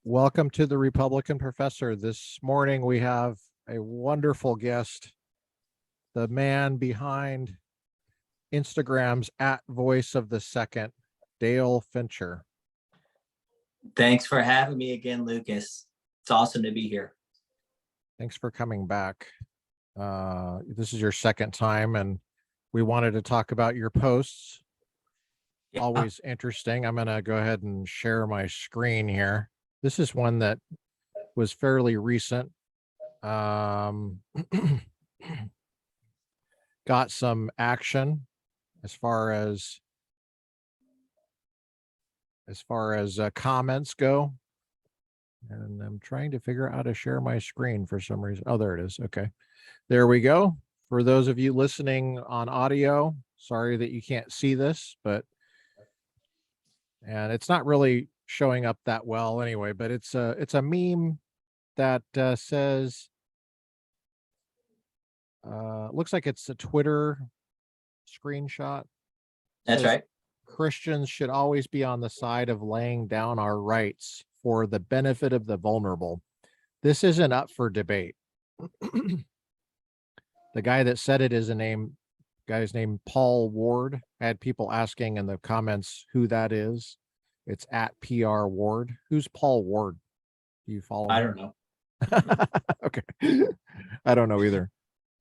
Welcome to the Republican Professor. This morning we have a wonderful guest, the man behind Instagram's @voiceofthesecond, Dale Fincher. Thanks for having me again, Lucas. It's awesome to be here. Thanks for coming back. This is your second time, and we wanted to talk about your posts. Yeah. Always interesting. I'm going to go ahead and share my screen here. This is one that was fairly recent. Got some action as far as comments go. And I'm trying to figure out how to share my screen for some reason. Oh, there it is. Okay. There we go. For those of you listening on audio, sorry that you can't see this, and it's not really showing up that well anyway, but it's a meme that says, looks like it's a Twitter screenshot. That's right. Christians should always be on the side of laying down our rights for the benefit of the vulnerable. This isn't up for debate. The guy that said it is guy's named Paul Ward. I had people asking in the comments who that is. It's @PR Ward. Who's Paul Ward? Do you follow? I don't know. Okay. I don't know either.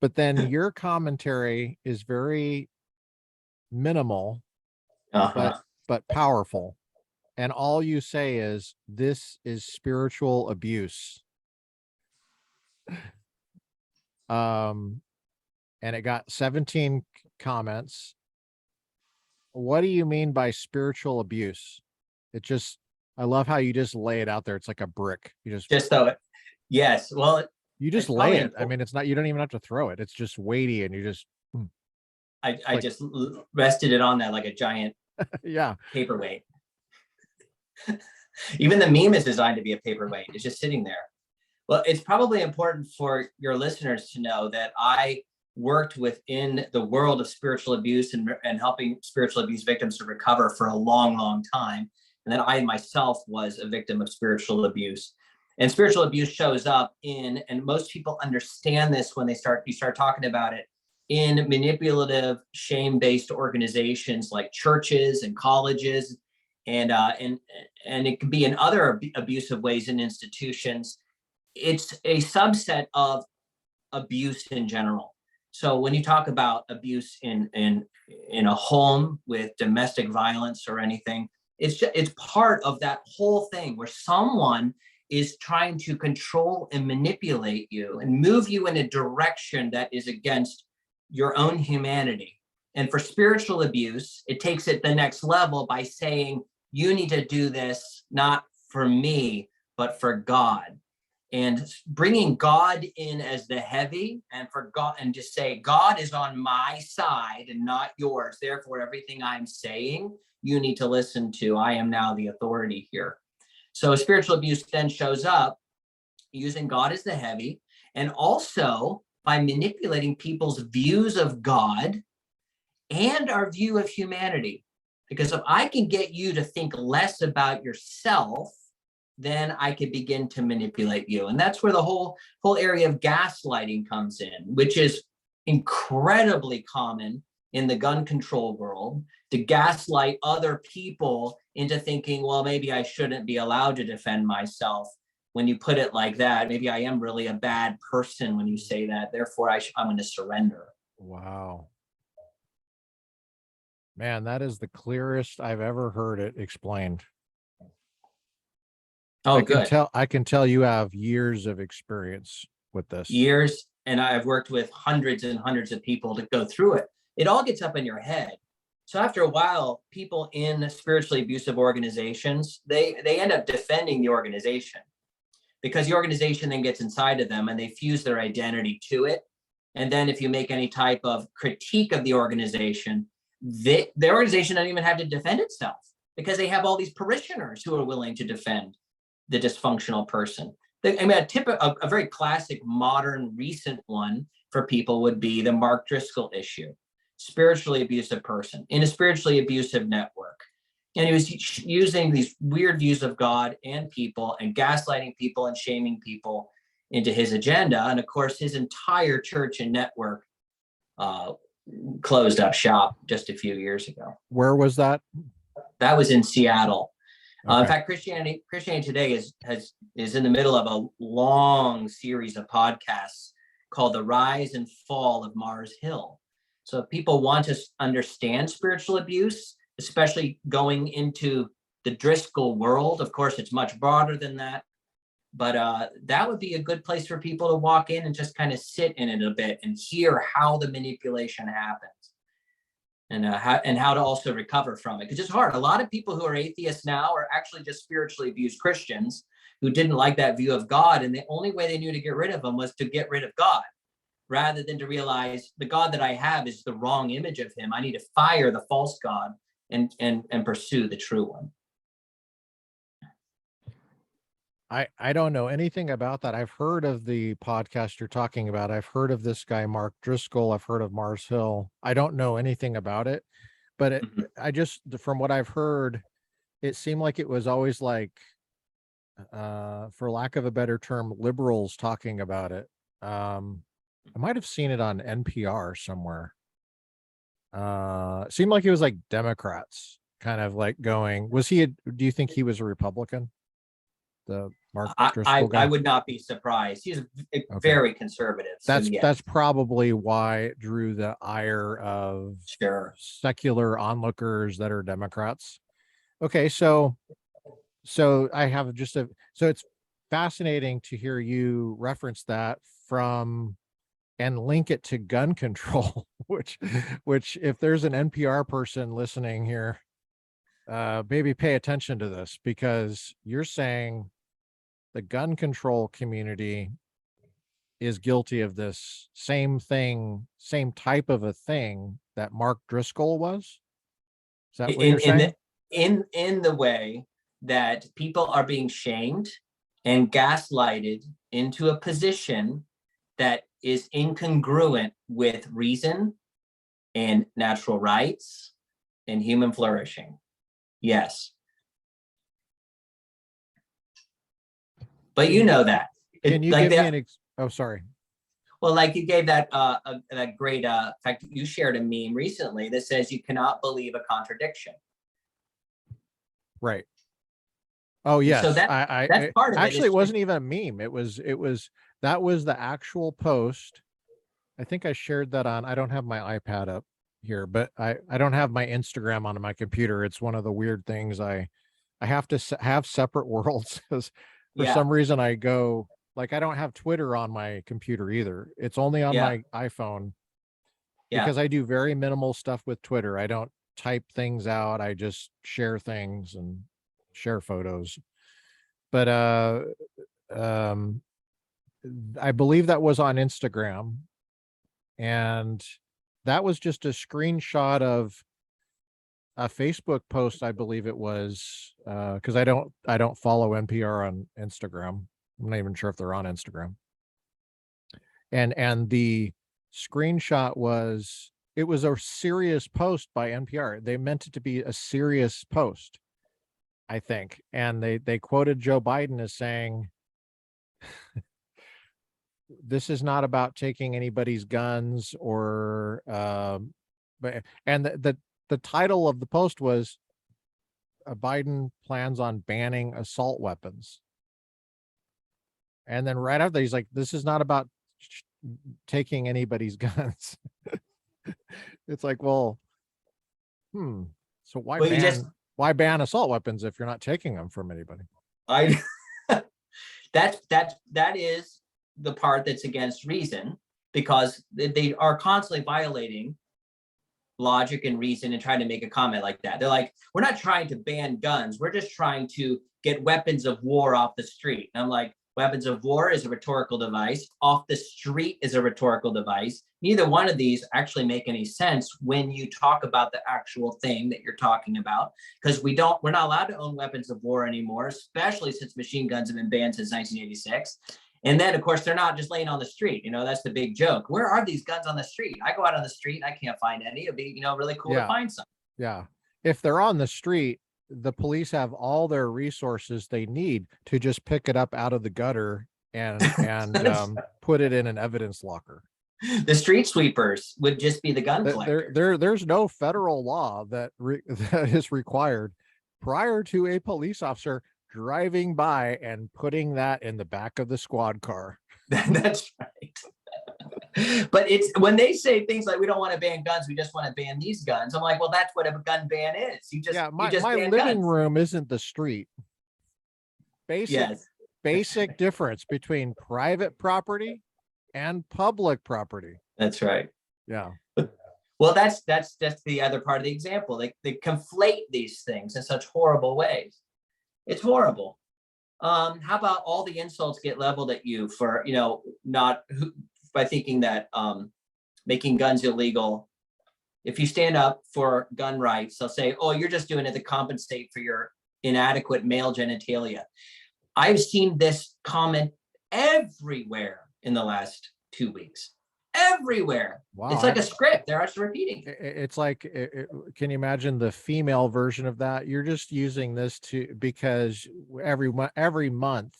But then your commentary is very minimal, but powerful. And all you say is, this is spiritual abuse. And it got 17 comments. What do you mean by spiritual abuse? I love how you just lay it out there. It's like a brick. You just throw it. Yes. Well, you just lay it. I mean, it's not, you don't even have to throw it. It's just weighty, and you just, I just rested it on that like a giant yeah, paperweight. Even the meme is designed to be a paperweight. It's just sitting there. Well, it's probably important for your listeners to know that I worked within the world of spiritual abuse and helping spiritual abuse victims to recover for a long, long time. And then I myself was a victim of spiritual abuse. And spiritual abuse shows up and most people understand this when you start talking about it, in manipulative, shame-based organizations like churches and colleges, and it can be in other abusive ways in institutions. It's a subset of abuse in general. So when you talk about abuse in a home with domestic violence or anything, it's part of that whole thing where someone is trying to control and manipulate you and move you in a direction that is against your own humanity. And for spiritual abuse, it takes it the next level by saying, you need to do this not for me, but for God. And bringing God in as the heavy, and for God, and just say, God is on my side and not yours. Therefore, everything I'm saying, you need to listen to. I am now the authority here. So spiritual abuse then shows up using God as the heavy, and also by manipulating people's views of God and our view of humanity. Because if I can get you to think less about yourself, then I could begin to manipulate you. And that's where the whole area of gaslighting comes in, which is incredibly common in the gun control world, to gaslight other people into thinking, well, maybe I shouldn't be allowed to defend myself. When you put it like that, maybe I am really a bad person when you say that. Therefore, I'm going to surrender. Wow. Man, that is the clearest I've ever heard it explained. Oh, good. I can tell you have years of experience with this. Years, and I've worked with hundreds and hundreds of people to go through it. It all gets up in your head. So after a while, people in spiritually abusive organizations, they end up defending the organization, because the organization then gets inside of them and they fuse their identity to it. And then if you make any type of critique of the organization, the organization doesn't even have to defend itself, because they have all these parishioners who are willing to defend the dysfunctional person. I mean, a very classic, modern, recent one for people would be the Mark Driscoll issue. Spiritually abusive person in a spiritually abusive network And he was using these weird views of God and people and gaslighting people and shaming people into his agenda. And of course, his entire church and network closed up shop just a few years ago. Where was that? That was in Seattle. Okay. In fact, Christianity Today is in the middle of a long series of podcasts called The Rise and Fall of Mars Hill. So if people want to understand spiritual abuse, especially going into the Driscoll world, of course, it's much broader than that. But that would be a good place for people to walk in and just kind of sit in it a bit and hear how the manipulation happens, and how to also recover from it. Because it's hard. A lot of people who are atheists now are actually just spiritually abused Christians who didn't like that view of God. And the only way they knew to get rid of him was to get rid of God, rather than to realize the God that I have is the wrong image of him. I need to fire the false God and pursue the true one. I don't know anything about that. I've heard of the podcast you're talking about. I've heard of this guy, Mark Driscoll. I've heard of Mars Hill. I don't know anything about it, but from what I've heard, it seemed like it was always like, for lack of a better term, liberals talking about it. I might have seen it on NPR somewhere. It seemed like it was like Democrats kind of like going, do you think he was a Republican? The Mark Driscoll guy? I would not be surprised. He's very conservative. That's probably why it drew the ire of secular onlookers that are Democrats. Okay, so I have so it's fascinating to hear you reference that and link it to gun control, which if there's an NPR person listening here, maybe pay attention to this, because you're saying the gun control community is guilty of this same type of a thing that Mark Driscoll was. Is that what you're saying? In the way that people are being shamed and gaslighted into a position that is incongruent with reason and natural rights and human flourishing. Yes. But you know that. Can you give me oh, sorry. Well, like you gave that great, in fact, you shared a meme recently that says you cannot believe a contradiction. Right. Oh, yes. So that's part of it. Actually, it wasn't even a meme. That was the actual post. I think I shared that I don't have my iPad up here, but I don't have my Instagram on my computer. It's one of the weird things. I have to have separate worlds, because for some reason I don't have Twitter on my computer either. It's only on my iPhone, because I do very minimal stuff with Twitter. I don't type things out. I just share things and share photos. But I believe that was on Instagram, and that was just a screenshot of a Facebook post, I believe it was, because I don't follow NPR on Instagram. I'm not even sure if they're on Instagram. And the screenshot was a serious post by NPR. They meant it to be a serious post, I think. And they quoted Joe Biden as saying, this is not about taking anybody's guns or the title of the post was Biden plans on banning assault weapons. And then right after, he's like, this is not about taking anybody's guns. It's like, well, so why ban assault weapons if you're not taking them from anybody? That is the part that's against reason, because they are constantly violating logic and reason and trying to make a comment like that. They're like, we're not trying to ban guns. We're just trying to get weapons of war off the street. And I'm like, weapons of war is a rhetorical device. Off the street is a rhetorical device. Neither one of these actually make any sense when you talk about the actual thing that you're talking about, because we're not allowed to own weapons of war anymore, especially since machine guns have been banned since 1986. And then, of course, they're not just laying on the street. That's the big joke. Where are these guns on the street? I go out on the street, I can't find any. It'd be, really cool to find some. Yeah. If they're on the street, the police have all their resources they need to just pick it up out of the gutter and put it in an evidence locker. The street sweepers would just be the gun collectors. There's no federal law that that is required prior to a police officer driving by and putting that in the back of the squad car. That's right. But it's when they say things like, we don't want to ban guns, we just want to ban these guns. I'm like, well, that's what a gun ban is. My living guns. room isn't the street. Basic difference between private property and public property. That's right. Yeah. Well, that's just the other part of the example. They conflate these things in such horrible ways. It's horrible. How about all the insults get leveled at you for, by thinking that making guns illegal. If you stand up for gun rights, they'll say, oh, you're just doing it to compensate for your inadequate male genitalia. I've seen this comment everywhere in the last 2 weeks. Everywhere. Wow. It's like a script. They're actually repeating it. It's like, can you imagine the female version of that? You're just using this because every month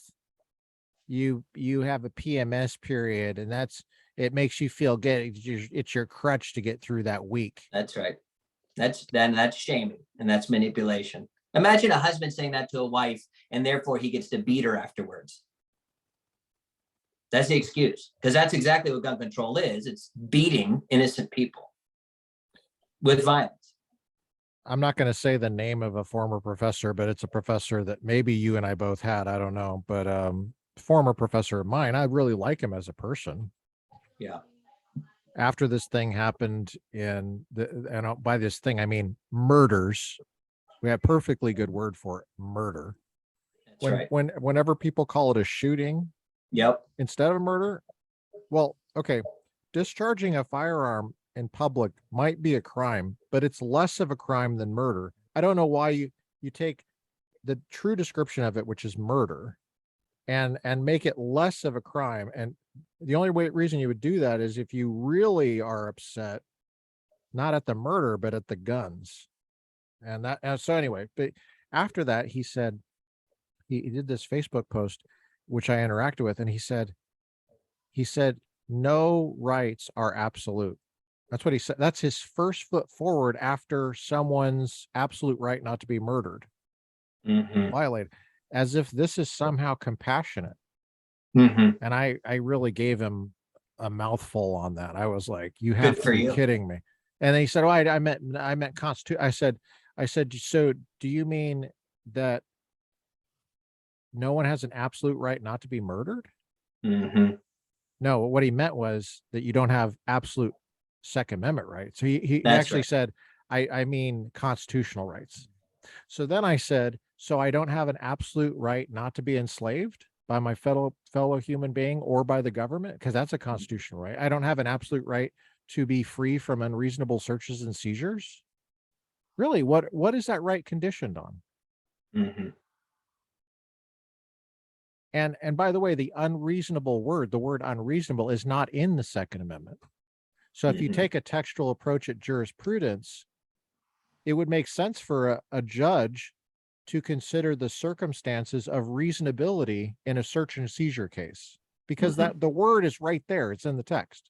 you have a PMS period, and it makes you feel good. It's your crutch to get through that week. That's right. That's shaming, and that's manipulation. Imagine a husband saying that to a wife, and therefore he gets to beat her afterwards. That's the excuse, because that's exactly what gun control is. It's beating innocent people with violence. I'm not going to say the name of a former professor, but it's a professor that maybe you and I both had. I don't know, but former professor of mine. I really like him as a person. Yeah. After this thing happened and by this thing, I mean murders. We have a perfectly good word for it, murder. That's right. Whenever people call it a shooting, yep, instead of murder, well, okay, discharging a firearm in public might be a crime, but it's less of a crime than murder. I don't know why you take the true description of it, which is murder, and make it less of a crime. And the only reason you would do that is if you really are upset, not at the murder, but at the guns. So anyway, but after that, he said, he did this Facebook post, which I interacted with, and he said, no rights are absolute. That's what he said. That's his first foot forward after someone's absolute right not to be murdered, violated, as if this is somehow compassionate. And I really gave him a mouthful on that. I was like, you have to be kidding me. And then he said, oh, I meant constitute. I said, so do you mean that no one has an absolute right not to be murdered? No, what he meant was that you don't have absolute Second Amendment rights. So he actually said, I mean constitutional rights. So then I said, so I don't have an absolute right not to be enslaved by my fellow human being or by the government, because that's a constitutional right. I don't have an absolute right to be free from unreasonable searches and seizures. Really, what is that right conditioned on? And by the way, the word unreasonable is not in the Second Amendment. So if you take a textual approach at jurisprudence, it would make sense for a judge to consider the circumstances of reasonability in a search and seizure case, because that the word is right there. It's in the text.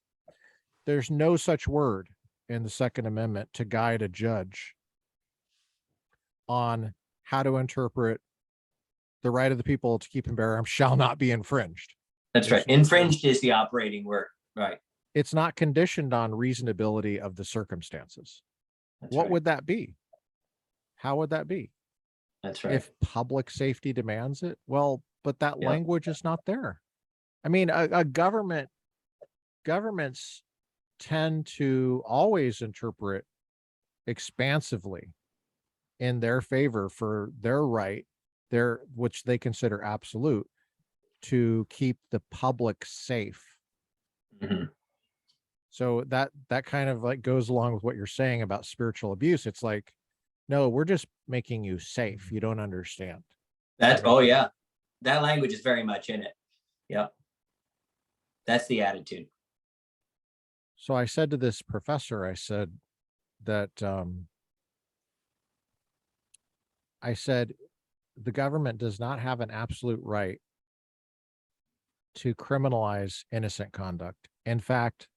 There's no such word in the Second Amendment to guide a judge on how to interpret the right of the people to keep and bear arms shall not be infringed. That's right. Infringed is the operating word. Right. It's not conditioned on reasonability of the circumstances. What would that be? How would that be? That's right. If public safety demands it, well, but that language is not there. I mean, governments tend to always interpret expansively in their favor for their right, which they consider absolute, to keep the public safe. So that kind of like goes along with what you're saying about spiritual abuse. It's like, no, we're just making you safe. You don't understand. Oh yeah. That language is very much in it. Yep. That's the attitude. So I said to this professor, I said that I said, the government does not have an absolute right to criminalize innocent conduct. In fact,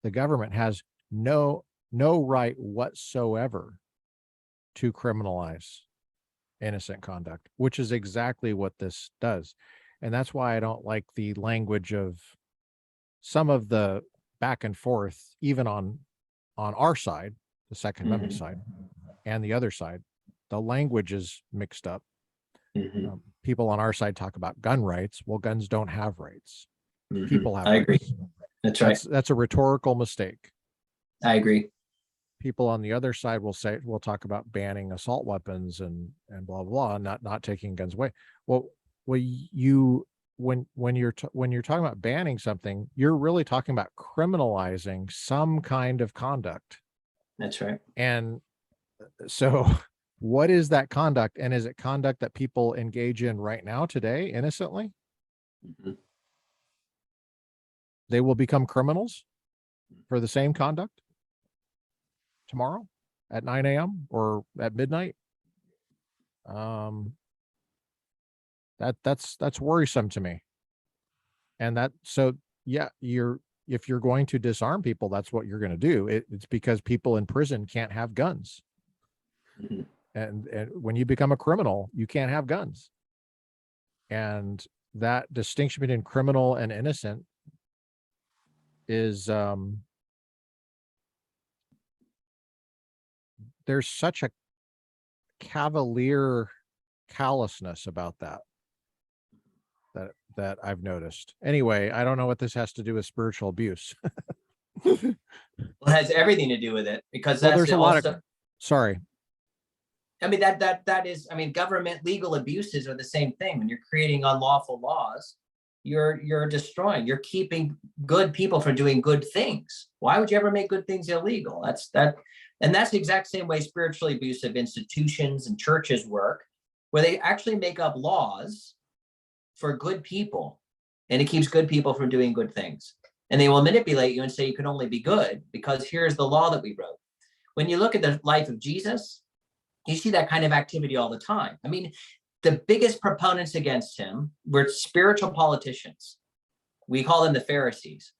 the government has no right whatsoever to criminalize innocent conduct, which is exactly what this does. And that's why I don't like the language of some of the back and forth, even on our side, the Second Amendment side, and the other side. The language is mixed up. People on our side talk about gun rights. Well, guns don't have rights. People have I agree. rights. That's right. That's a rhetorical mistake. I agree. People on the other side will say, we'll talk about banning assault weapons and blah blah, not taking guns away. Well, you when you're talking about banning something, you're really talking about criminalizing some kind of conduct. That's right. And so what is that conduct? And is it conduct that people engage in right now, today, innocently? They will become criminals for the same conduct tomorrow at 9 a.m. or at midnight. That's worrisome to me. And yeah, if you're going to disarm people, that's what you're going to do. It's because people in prison can't have guns. And when you become a criminal, you can't have guns. And that distinction between criminal and innocent is, there's such a cavalier callousness about that I've noticed. Anyway, I don't know what this has to do with spiritual abuse. Well, it has everything to do with it, because Well, that's there's a lot of, sorry. I mean, that is, I mean, government legal abuses are the same thing. When you're creating unlawful laws, you're destroying, you're keeping good people from doing good things. Why would you ever make good things illegal? That's the exact same way spiritually abusive institutions and churches work, where they actually make up laws for good people, and it keeps good people from doing good things. And they will manipulate you and say you can only be good because here's the law that we wrote. When you look at the life of Jesus, you see that kind of activity all the time. I mean, the biggest proponents against him were spiritual politicians. We call them the Pharisees,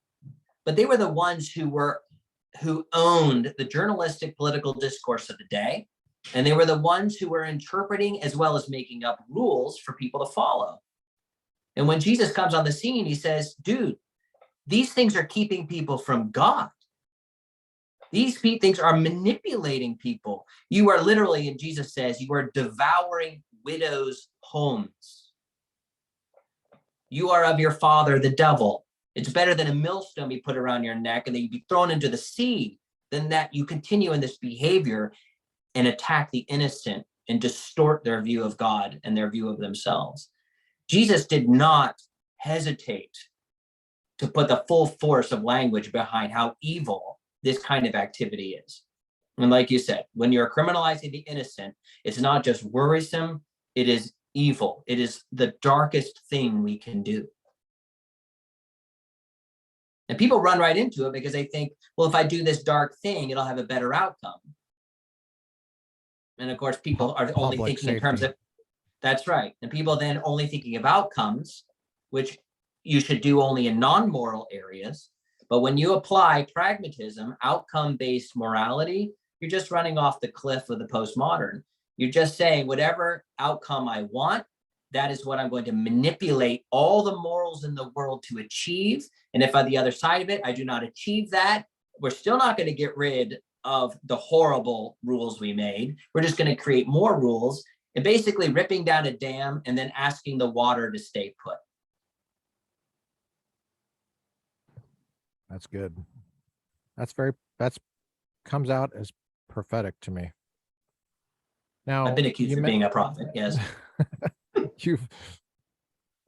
but they were the ones who owned the journalistic political discourse of the day. And they were the ones who were interpreting as well as making up rules for people to follow. And when Jesus comes on the scene, he says, dude, these things are keeping people from God. These things are manipulating people. You are literally, and Jesus says, you are devouring widows' homes. You are of your father, the devil. It's better than a millstone be put around your neck and that you be thrown into the sea than that you continue in this behavior and attack the innocent and distort their view of God and their view of themselves. Jesus did not hesitate to put the full force of language behind how evil this kind of activity is. And like you said, when you're criminalizing the innocent, it's not just worrisome, it is evil. It is the darkest thing we can do. And people run right into it because they think, well, if I do this dark thing, it'll have a better outcome. And of course, people are only thinking in terms of, that's right. And people then only thinking of outcomes, which you should do only in non-moral areas. But when you apply pragmatism, outcome-based morality, you're just running off the cliff of the postmodern. You're just saying whatever outcome I want, that is what I'm going to manipulate all the morals in the world to achieve. And if on the other side of it, I do not achieve that, we're still not going to get rid of the horrible rules we made. We're just going to create more rules and basically ripping down a dam and then asking the water to stay put. That's good. That's comes out as prophetic to me. Now, I've been accused of being a prophet, yes.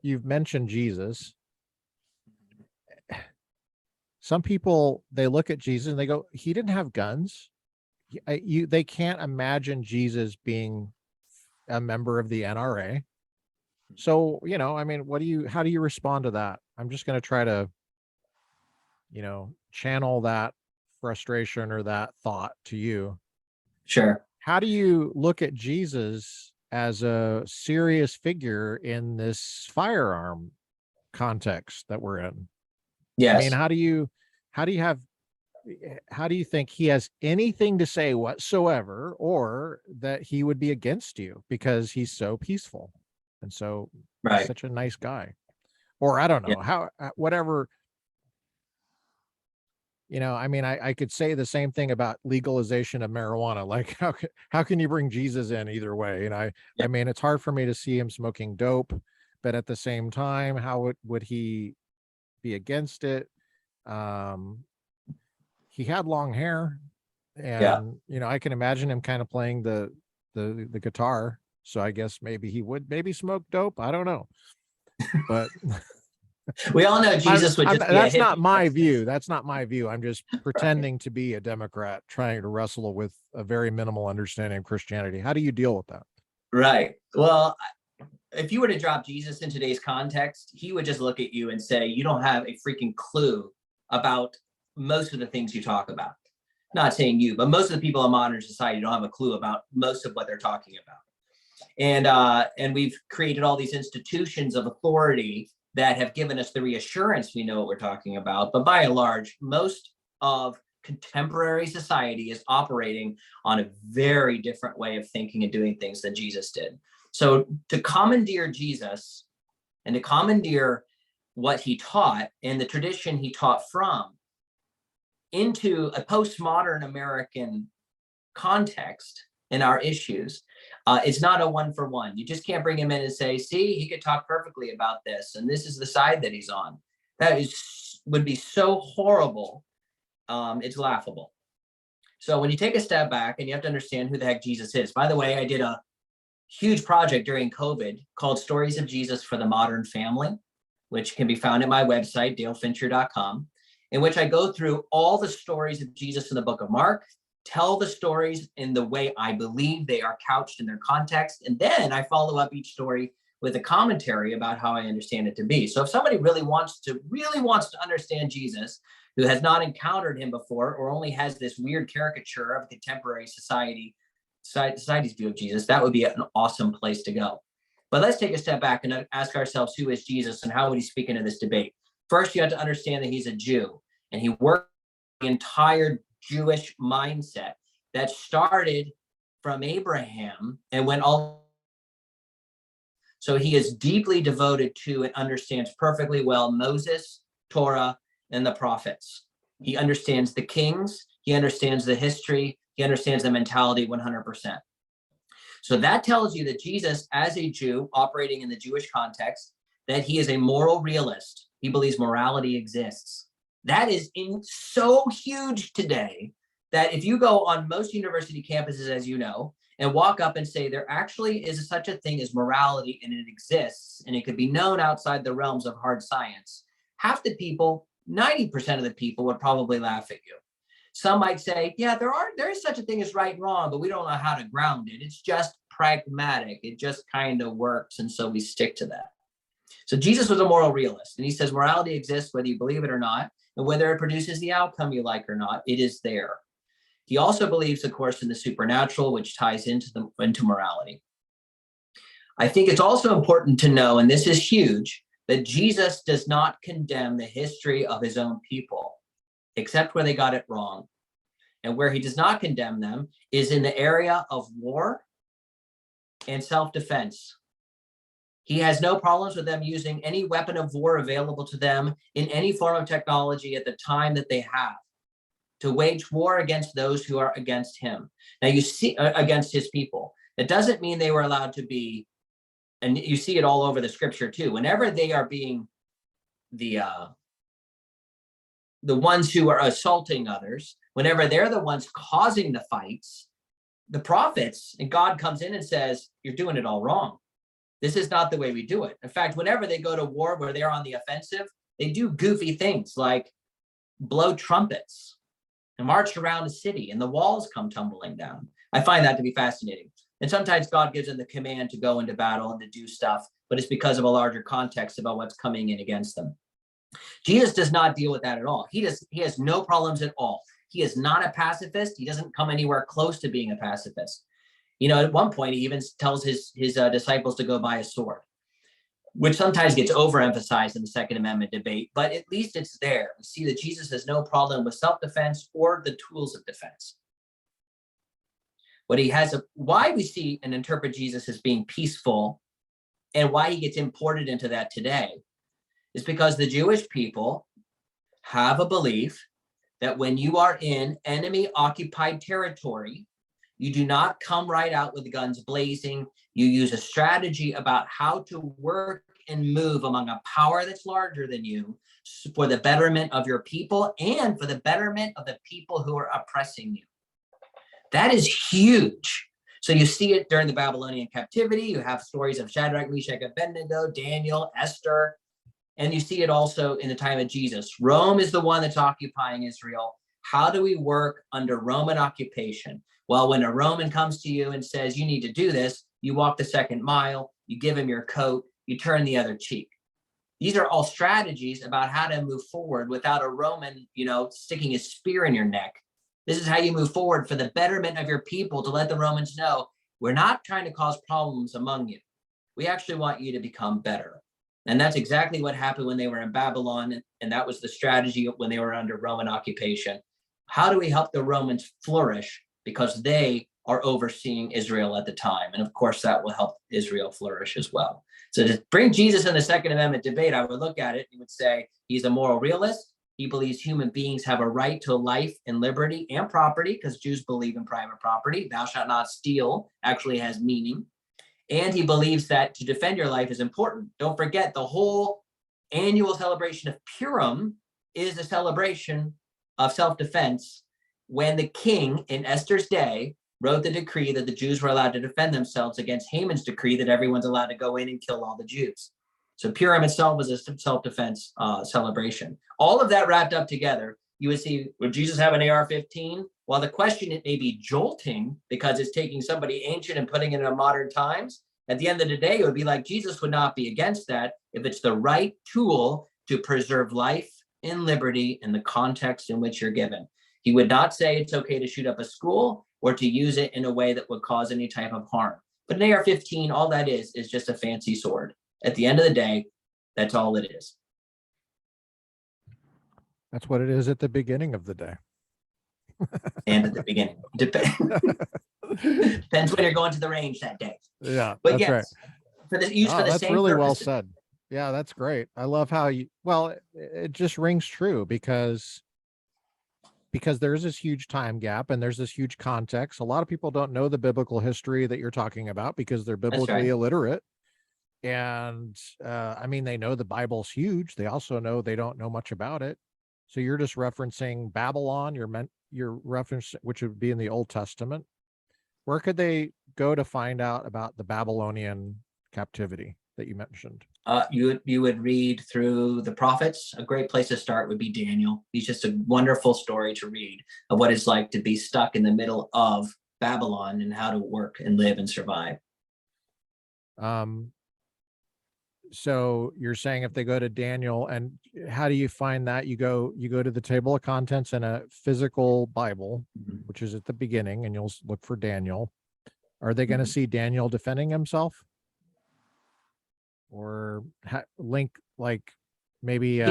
You've mentioned Jesus. Some people, they look at Jesus and they go, he didn't have guns. They can't imagine Jesus being a member of the NRA. So, I mean, how do you respond to that? I'm just going to try to, channel that frustration or that thought to you. Sure. how do you look at Jesus as a serious figure in this firearm context that we're in? I mean, Yes. how do you have how do you think he has anything to say whatsoever, or that he would be against you because he's so peaceful and so he's Right. such a nice guy? Or I don't Yeah. know how, whatever, I mean, I could say the same thing about legalization of marijuana. Like, how can you bring Jesus in either way? And Yeah. I mean, it's hard for me to see him smoking dope, but at the same time, how would he be against it? Um, he had long hair, Yeah. and I can imagine him kind of playing the guitar. So I guess maybe he would maybe smoke dope. I don't know, but We all know Jesus would just be a that's not hippie, for my view. instance. That's not my view. I'm just Right. pretending to be a Democrat, trying to wrestle with a very minimal understanding of Christianity. How do you deal with that? Right. Well, if you were to drop Jesus in today's context, he would just look at you and say, you don't have a freaking clue about most of the things you talk about. Not saying you, but most of the people in modern society don't have a clue about most of what they're talking about. And we've created all these institutions of authority that have given us the reassurance we know what we're talking about. But by and large, most of contemporary society is operating on a very different way of thinking and doing things than Jesus did. So to commandeer Jesus and to commandeer what he taught and the tradition he taught from into a postmodern American context in our issues, it's not a one for one. You just can't bring him in and say, see, he could talk perfectly about this, and this is the side that he's on. That would be so horrible. It's laughable. So when you take a step back and you have to understand who the heck Jesus is. By the way, I did a huge project during COVID called Stories of Jesus for the Modern Family, which can be found at my website, dalefincher.com, in which I go through all the stories of Jesus in the book of Mark, tell the stories in the way I believe they are couched in their context, and then I follow up each story with a commentary about how I understand it to be. So if somebody really wants to understand Jesus, who has not encountered him before, or only has this weird caricature of contemporary society's view of Jesus, that would be an awesome place to go. But let's take a step back and ask ourselves, who is Jesus and how would he speak into this debate? First, you have to understand that he's a Jew, and he worked the entire Jewish mindset that started from Abraham and went all. So he is deeply devoted to and understands perfectly well Moses, Torah, and the prophets. He understands the kings. He understands the history. He understands the mentality 100%. So that tells you that Jesus, as a Jew operating in the Jewish context, that he is a moral realist. He believes morality exists. That is so huge today that if you go on most university campuses, as you know, and walk up and say there actually is such a thing as morality and it exists and it could be known outside the realms of hard science, half the people, 90% of the people would probably laugh at you. Some might say, yeah, there is such a thing as right and wrong, but we don't know how to ground it. It's just pragmatic. It just kind of works. And so we stick to that. So Jesus was a moral realist, and he says morality exists whether you believe it or not, and whether it produces the outcome you like or not, it is there. He also believes, of course, in the supernatural, which ties into morality. I think it's also important to know, and this is huge, that Jesus does not condemn the history of his own people, except where they got it wrong. And where he does not condemn them is in the area of war and self-defense. He has no problems with them using any weapon of war available to them in any form of technology at the time that they have to wage war against those who are against him. Now you see, against his people. It doesn't mean they were allowed to be, and you see it all over the scripture too. Whenever they are being the ones who are assaulting others, whenever they're the ones causing the fights, the prophets and God comes in and says, you're doing it all wrong. This is not the way we do it. In fact, whenever they go to war where they're on the offensive, they do goofy things like blow trumpets and march around a city and the walls come tumbling down. I find that to be fascinating. And sometimes God gives them the command to go into battle and to do stuff, but it's because of a larger context about what's coming in against them. Jesus does not deal with that at all. He has no problems at all. He is not a pacifist. He doesn't come anywhere close to being a pacifist. At one point, he even tells his disciples to go buy a sword, which sometimes gets overemphasized in the Second Amendment debate, but at least it's there. We see that Jesus has no problem with self-defense or the tools of defense. Why we see and interpret Jesus as being peaceful, and why he gets imported into that today, is because the Jewish people have a belief that when you are in enemy occupied territory, you do not come right out with the guns blazing. You use a strategy about how to work and move among a power that's larger than you for the betterment of your people and for the betterment of the people who are oppressing you. That is huge. So you see it during the Babylonian captivity. You have stories of Shadrach, Meshach, Abednego, Daniel, Esther, and you see it also in the time of Jesus. Rome is the one that's occupying Israel. How do we work under Roman occupation? Well, when a Roman comes to you and says, you need to do this, you walk the second mile, you give him your coat, you turn the other cheek. These are all strategies about how to move forward without a Roman, sticking his spear in your neck. This is how you move forward for the betterment of your people, to let the Romans know, we're not trying to cause problems among you. We actually want you to become better. And that's exactly what happened when they were in Babylon. And that was the strategy when they were under Roman occupation. How do we help the Romans flourish? Because they are overseeing Israel at the time. And of course, that will help Israel flourish as well. So to bring Jesus in the Second Amendment debate, I would look at it and would say he's a moral realist. He believes human beings have a right to life and liberty and property, because Jews believe in private property. Thou shalt not steal actually has meaning. And he believes that to defend your life is important. Don't forget, the whole annual celebration of Purim is a celebration of self-defense, when the king in Esther's day wrote the decree that the Jews were allowed to defend themselves against Haman's decree that everyone's allowed to go in and kill all the Jews. So Purim itself was a self-defense celebration. All of that wrapped up together, you would see, would Jesus have an AR-15? While the question, it may be jolting because it's taking somebody ancient and putting it in modern times, at the end of the day, it would be like Jesus would not be against that if it's the right tool to preserve life and liberty in the context in which you're given. He would not say it's okay to shoot up a school or to use it in a way that would cause any type of harm. But an AR-15, all that is just a fancy sword. At the end of the day, that's all it is. That's what it is at the beginning of the day. And at the beginning. Depends when you're going to the range that day. Yeah, but that's yes, right. For the use for the That's same really well purpose. said. Yeah, that's great. I love how it just rings true because there's this huge time gap and there's this huge context. A lot of people don't know the biblical history that you're talking about because they're biblically illiterate. And they know the Bible's huge. They also know they don't know much about it. So you're just referencing Babylon. You're referencing, which would be in the Old Testament. Where could they go to find out about the Babylonian captivity that you mentioned? You would read through the prophets. A great place to start would be Daniel. He's just a wonderful story to read of what it's like to be stuck in the middle of Babylon and how to work and live and survive. So you're saying if they go to Daniel, and how do you find that? You go to the table of contents in a physical Bible, which is at the beginning, and you'll look for Daniel. Are they going to see Daniel defending himself? Or link, like maybe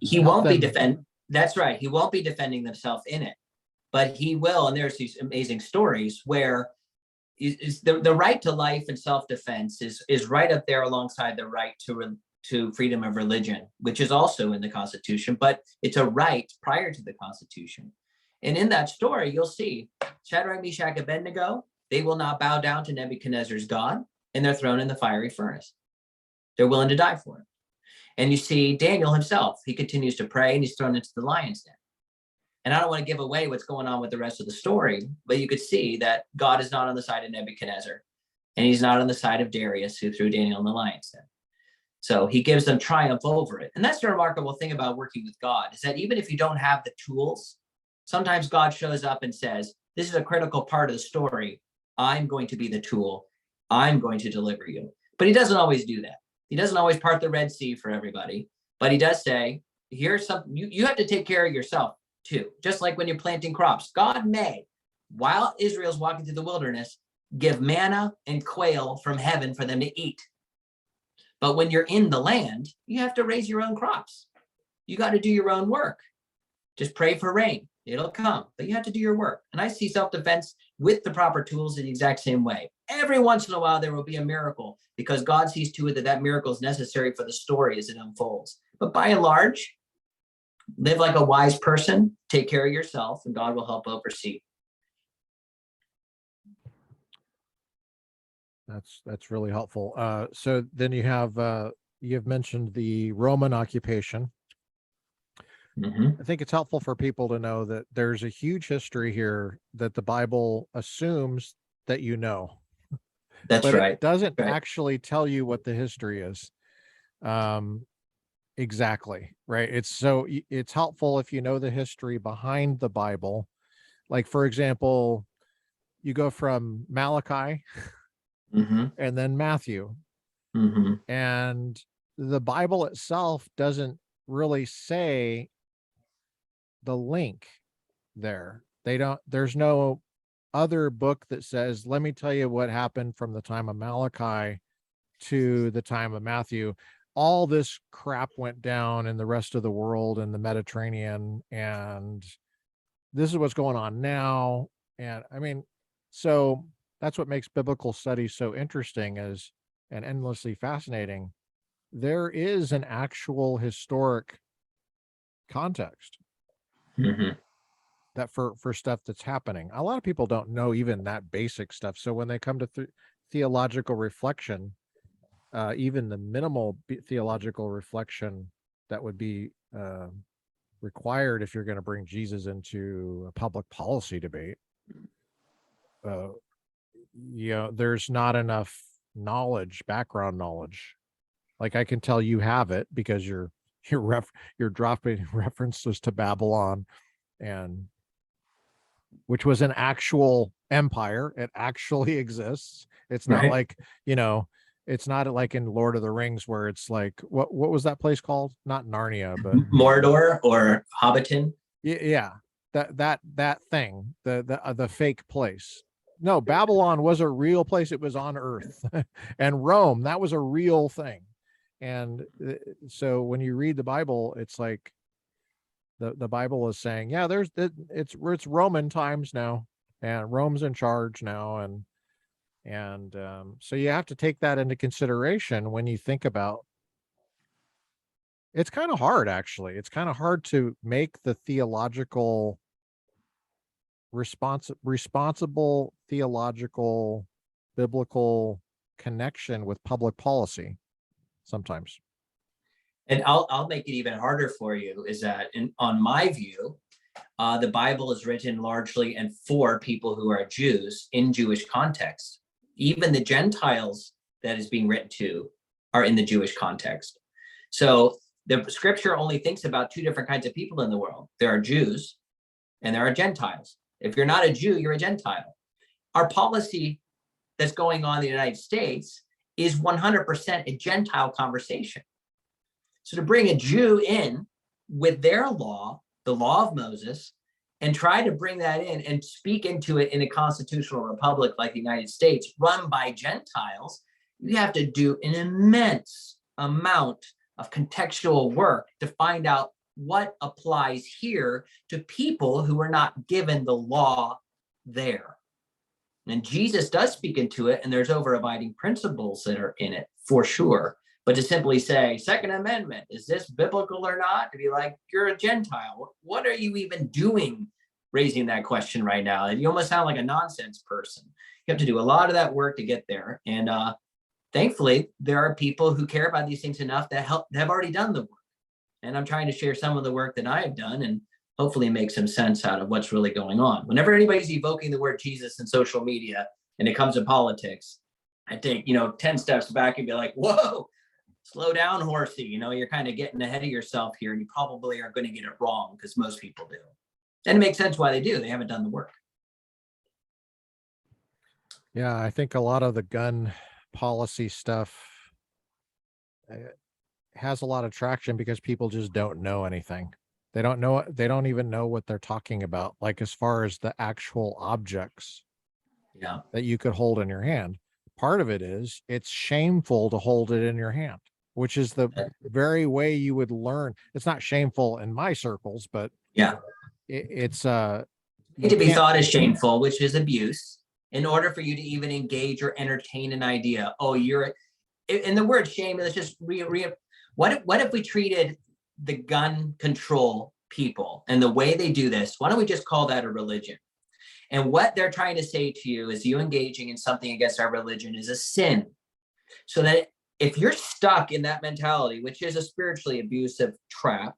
he won't be defend. That's right. He won't be defending himself in it, but he will. And there's these amazing stories where the right to life and self-defense is right up there alongside the right to freedom of religion, which is also in the Constitution, but it's a right prior to the Constitution. And in that story, you'll see Shadrach, Meshach, Abednego, they will not bow down to Nebuchadnezzar's God, and they're thrown in the fiery furnace. They're willing to die for it. And you see Daniel himself, he continues to pray and he's thrown into the lion's den. And I don't want to give away what's going on with the rest of the story, but you could see that God is not on the side of Nebuchadnezzar, and he's not on the side of Darius, who threw Daniel in the lion's den. So he gives them triumph over it. And that's the remarkable thing about working with God, is that even if you don't have the tools, sometimes God shows up and says, this is a critical part of the story. I'm going to be the tool. I'm going to deliver you. But he doesn't always do that. He doesn't always part the Red Sea for everybody, but he does say, here's something, you have to take care of yourself too. Just like when you're planting crops, God may, while Israel's walking through the wilderness, give manna and quail from heaven for them to eat. But when you're in the land, you have to raise your own crops. You got to do your own work. Just pray for rain. It'll come, but you have to do your work. And I see self-defense with the proper tools in the exact same way. Every once in a while, there will be a miracle because God sees to it that that miracle is necessary for the story as it unfolds. But by and large, live like a wise person, take care of yourself, and God will help oversee. That's really helpful. So then you've mentioned the Roman occupation. Mm-hmm. I think it's helpful for people to know that there's a huge history here that the Bible assumes that you know. That's but right. It doesn't Right. actually tell you what the history is. Exactly, right? It's helpful if you know the history behind the Bible. Like, for example, you go from Malachi Mm-hmm. and then Matthew, Mm-hmm. and the Bible itself doesn't really say the link there. There's no other book that says, let me tell you what happened from the time of Malachi to the time of Matthew. All this crap went down in the rest of the world in the Mediterranean, and this is what's going on now. And I mean, so that's what makes biblical studies so interesting and endlessly fascinating. There is an actual historic context Mm-hmm. that for stuff that's happening. A lot of people don't know even that basic stuff. So when they come to theological reflection, even the minimal theological reflection that would be required if you're going to bring Jesus into a public policy debate, there's not enough background knowledge. Like, I can tell you have it because you're dropping references to Babylon, and which was an actual empire. It actually exists. It's not Right. like, it's not like in Lord of the Rings where it's like, what was that place called? Not Narnia, but Mordor or Hobbiton. yeah, that thing, the fake place. No, Babylon was a real place. It was on Earth, and Rome, that was a real thing. And so when you read the Bible, it's like the Bible is saying, yeah, it's Roman times now, and Rome's in charge now, and so you have to take that into consideration when you think about. It's kind of hard, actually. It's kind of hard to make the theological responsible theological biblical connection with public policy sometimes. And I'll make it even harder for you is that on my view, the Bible is written largely and for people who are Jews in Jewish context. Even the Gentiles that is being written to are in the Jewish context. So the scripture only thinks about two different kinds of people in the world. There are Jews and there are Gentiles. If you're not a Jew, you're a Gentile. Our policy that's going on in the United States is 100% a Gentile conversation. So to bring a Jew in with their law, the law of Moses, and try to bring that in and speak into it in a constitutional republic like the United States run by Gentiles, you have to do an immense amount of contextual work to find out what applies here to people who are not given the law there. And Jesus does speak into it, and there's over-abiding principles that are in it for sure. But to simply say, Second Amendment, is this biblical or not? To be like, you're a Gentile. What are you even doing raising that question right now? And you almost sound like a nonsense person. You have to do a lot of that work to get there. And thankfully, there are people who care about these things enough that have already done the work. And I'm trying to share some of the work that I have done and hopefully make some sense out of what's really going on. Whenever anybody's evoking the word Jesus in social media and it comes to politics, I take, 10 steps back and be like, whoa, slow down, horsey. You're kind of getting ahead of yourself here, and you probably are going to get it wrong because most people do. And it makes sense why they do. They haven't done the work. Yeah, I think a lot of the gun policy stuff has a lot of traction because people just don't know anything. They don't even know what they're talking about, like as far as the actual objects. Yeah. that you could hold in your hand. Part of it is it's shameful to hold it in your hand, which is the very way you would learn. It's not shameful in my circles, but Yeah. it's To be thought as shameful, which is abuse, in order for you to even engage or entertain an idea. Oh, you're, and the word shame, let's just what if we treated the gun control people and the way they do this, why don't we just call that a religion? And what they're trying to say to you is you engaging in something against our religion is a sin. So that if you're stuck in that mentality, which is a spiritually abusive trap,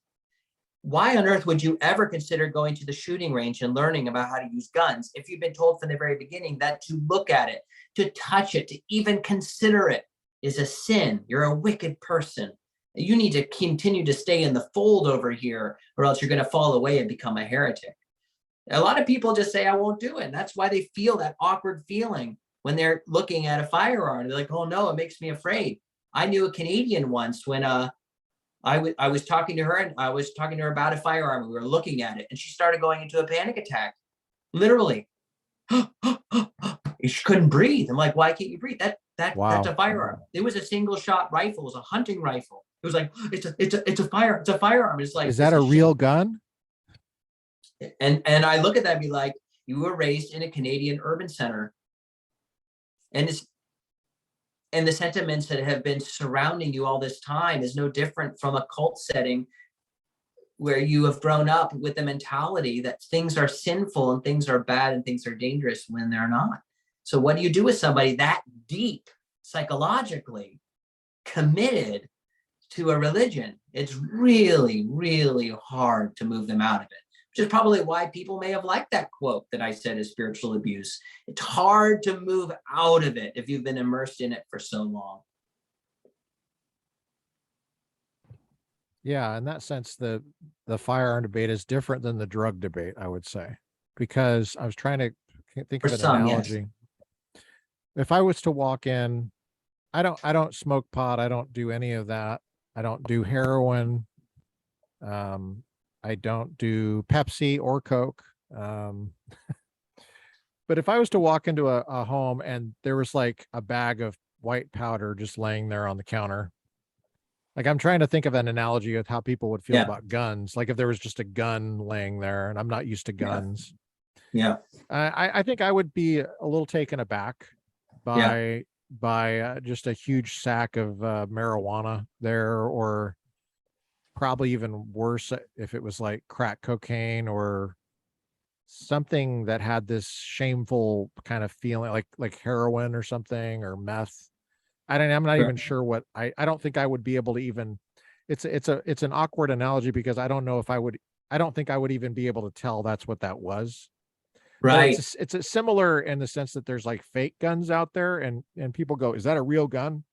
why on earth would you ever consider going to the shooting range and learning about how to use guns if you've been told from the very beginning that to look at it, to touch it, to even consider it is a sin? You're a wicked person. You need to continue to stay in the fold over here, or else you're going to fall away and become a heretic. A lot of people just say, I won't do it. And that's why they feel that awkward feeling when they're looking at a firearm. They're like, oh no, it makes me afraid. I knew a Canadian once when I was talking to her, and I was talking to her about a firearm. We were looking at it and she started going into a panic attack. Literally. She couldn't breathe. I'm like, why can't you breathe? Wow. That's a firearm. It was a single shot rifle. It was a hunting rifle. It was like, it's a firearm. It's like, is that a real gun? And I look at that and be like, you were raised in a Canadian urban center. And the sentiments that have been surrounding you all this time is no different from a cult setting where you have grown up with the mentality that things are sinful and things are bad and things are dangerous when they're not. So what do you do with somebody that deep psychologically committed to a religion? It's really, really hard to move them out of it. Which is probably why people may have liked that quote that I said is spiritual abuse. It's hard to move out of it if you've been immersed in it for so long. Yeah, in that sense, the firearm debate is different than the drug debate, I would say, because I was trying to think of an analogy. Yes. If I was to walk in, I don't smoke pot, I don't do any of that. I don't do heroin. I don't do Pepsi or Coke. But if I was to walk into a home and there was like a bag of white powder just laying there on the counter, like I'm trying to think of an analogy of how people would feel about guns. Like if there was just a gun laying there and I'm not used to guns. Yeah. I think I would be a little taken aback by just a huge sack of marijuana there, or probably even worse if it was like crack cocaine or something that had this shameful kind of feeling, like heroin or something, or meth. I'm not even sure what I don't think I would be able to even, it's an awkward analogy because I don't think I would even be able to tell that's what that was. Right. It's a similar in the sense that there's like fake guns out there and people go, is that a real gun?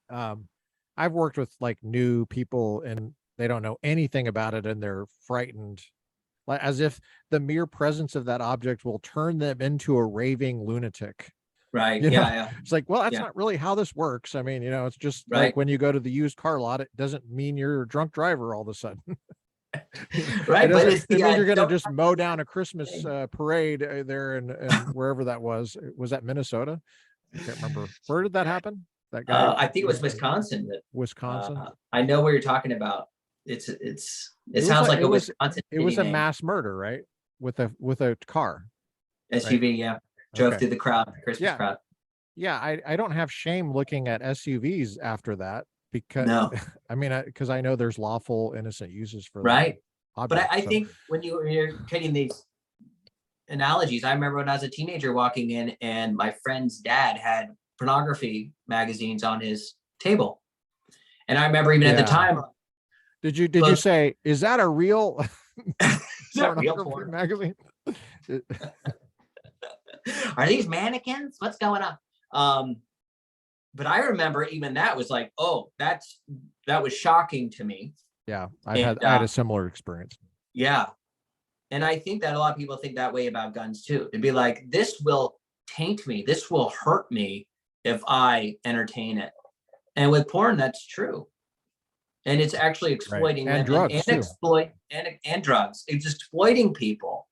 I've worked with like new people and they don't know anything about it and they're frightened, like as if the mere presence of that object will turn them into a raving lunatic. Right. Yeah. It's like, well, that's not really how this works. I mean, it's just like when you go to the used car lot, it doesn't mean you're a drunk driver all of a sudden. Right. It means you're going to just mow down a Christmas parade there and wherever that was. Was that Minnesota? I can't remember. Where did that happen? That guy? I think it was Wisconsin. Wisconsin. I know what you're talking about. It sounds like a Wisconsin. It was a mass murder, right? With a car. SUV, right? Yeah. Drove through the crowd, the Christmas crowd. Yeah, I don't have shame looking at SUVs after that because I mean, because I know there's lawful innocent uses for that. But I think when you're creating these analogies, I remember when I was a teenager walking in and my friend's dad had pornography magazines on his table. And I remember even at the time. Did you say, is that a real pornography magazine? Are these mannequins? What's going on? But I remember even that was like, oh, that was shocking to me. Yeah, I had a similar experience. Yeah. And I think that a lot of people think that way about guns too. It'd be like, this will taint me. This will hurt me if I entertain it. And with porn, that's true. And it's actually exploiting and women drugs and drugs. It's exploiting people.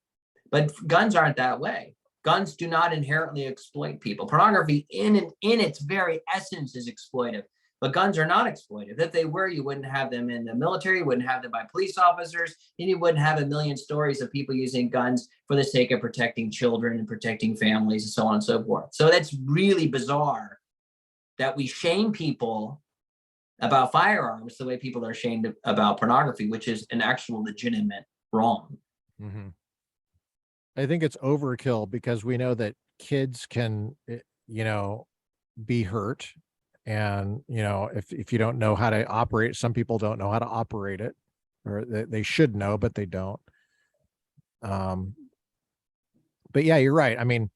But guns aren't that way. Guns do not inherently exploit people. Pornography in its very essence is exploitive, but guns are not exploitive. If they were, you wouldn't have them in the military, you wouldn't have them by police officers, and you wouldn't have a million stories of people using guns for the sake of protecting children and protecting families and so on and so forth. So that's really bizarre that we shame people about firearms the way people are shamed about pornography, which is an actual legitimate wrong. Mm-hmm. I think it's overkill because we know that kids can, be hurt. And, if you don't know how to operate, some people don't know how to operate it, or they should know, but they don't. But yeah, you're right. I mean,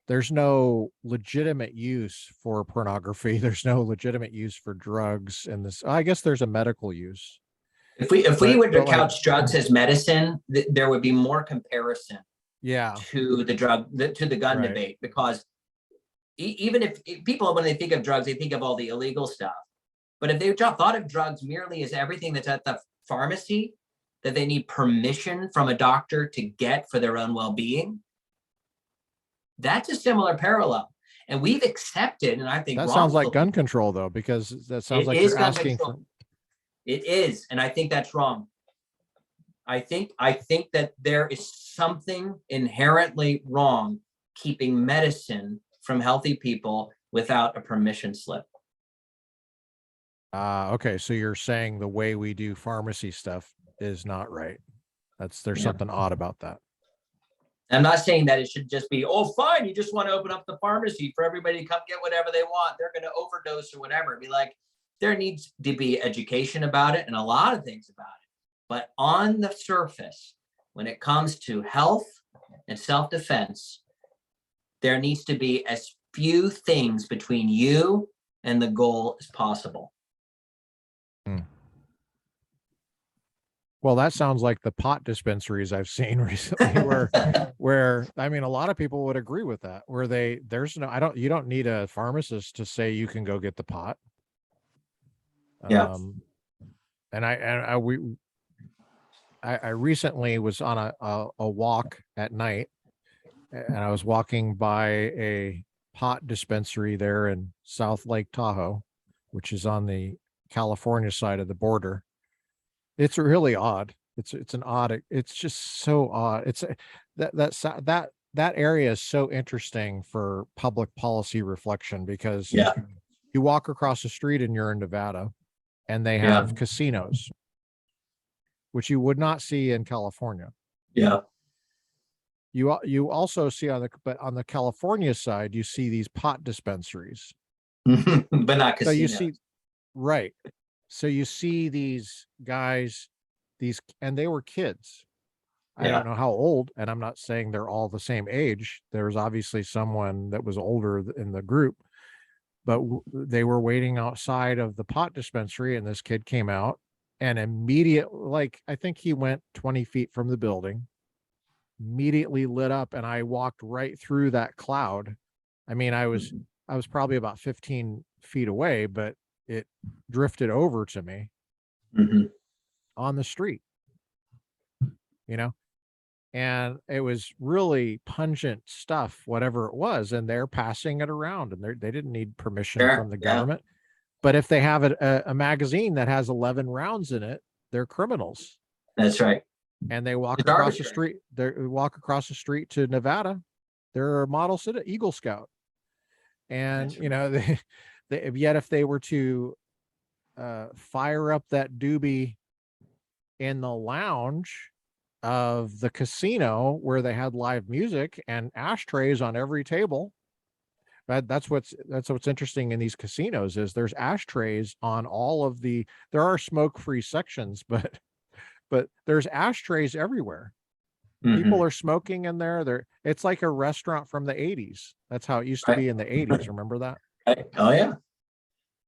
there's no legitimate use for pornography. There's no legitimate use for drugs. And this, I guess there's a medical use. If we were to couch drugs as medicine, there would be more comparison to the gun debate, because even if people, when they think of drugs, they think of all the illegal stuff. But if they thought of drugs merely as everything that's at the pharmacy that they need permission from a doctor to get for their own well-being, that's a similar parallel. And we've accepted, and I think that sounds like gun control, though, because that sounds like you're asking for. It is, and I think that's wrong. I think that there is something inherently wrong keeping medicine from healthy people without a permission slip. Okay, so you're saying the way we do pharmacy stuff is not right. There's something odd about that. I'm not saying that it should just be, oh, fine, you just want to open up the pharmacy for everybody to come get whatever they want. They're going to overdose or whatever. It'd be like, there needs to be education about it and a lot of things about it. But on the surface, when it comes to health and self-defense, there needs to be as few things between you and the goal as possible. Well, that sounds like the pot dispensaries I've seen recently where I mean, a lot of people would agree with that, where you don't need a pharmacist to say you can go get the pot. Yeah. And I recently was on a walk at night, and I was walking by a pot dispensary there in South Lake Tahoe, which is on the California side of the border. It's really odd. It's just so odd. It's that area is so interesting for public policy reflection, because you walk across the street and you're in Nevada, and they have casinos, which you would not see in California. Yeah. You also see on the California side, you see these pot dispensaries, but not casinos. So you see, right. So you see these guys, and they were kids. I don't know how old, and I'm not saying they're all the same age. There's obviously someone that was older in the group, but they were waiting outside of the pot dispensary, and this kid came out, and immediately, I think he went 20 feet from the building, immediately lit up, and I walked right through that cloud. I mean, I was probably about 15 feet away, but it drifted over to me on the street, and it was really pungent stuff, whatever it was. And they're passing it around, and they didn't need permission from the government. But if they have a magazine that has 11 rounds in it, they're criminals. That's right. And they walk across the street. They walk across the street to Nevada. They're a model Eagle Scout. And, yet if they were to fire up that doobie in the lounge of the casino where they had live music and ashtrays on every table, that's what's interesting in these casinos is there's ashtrays on all of there are smoke-free sections, but there's ashtrays everywhere. People are smoking in there. It's like a restaurant from the 80s. That's how it used to be in the 80s. Remember that? Oh yeah.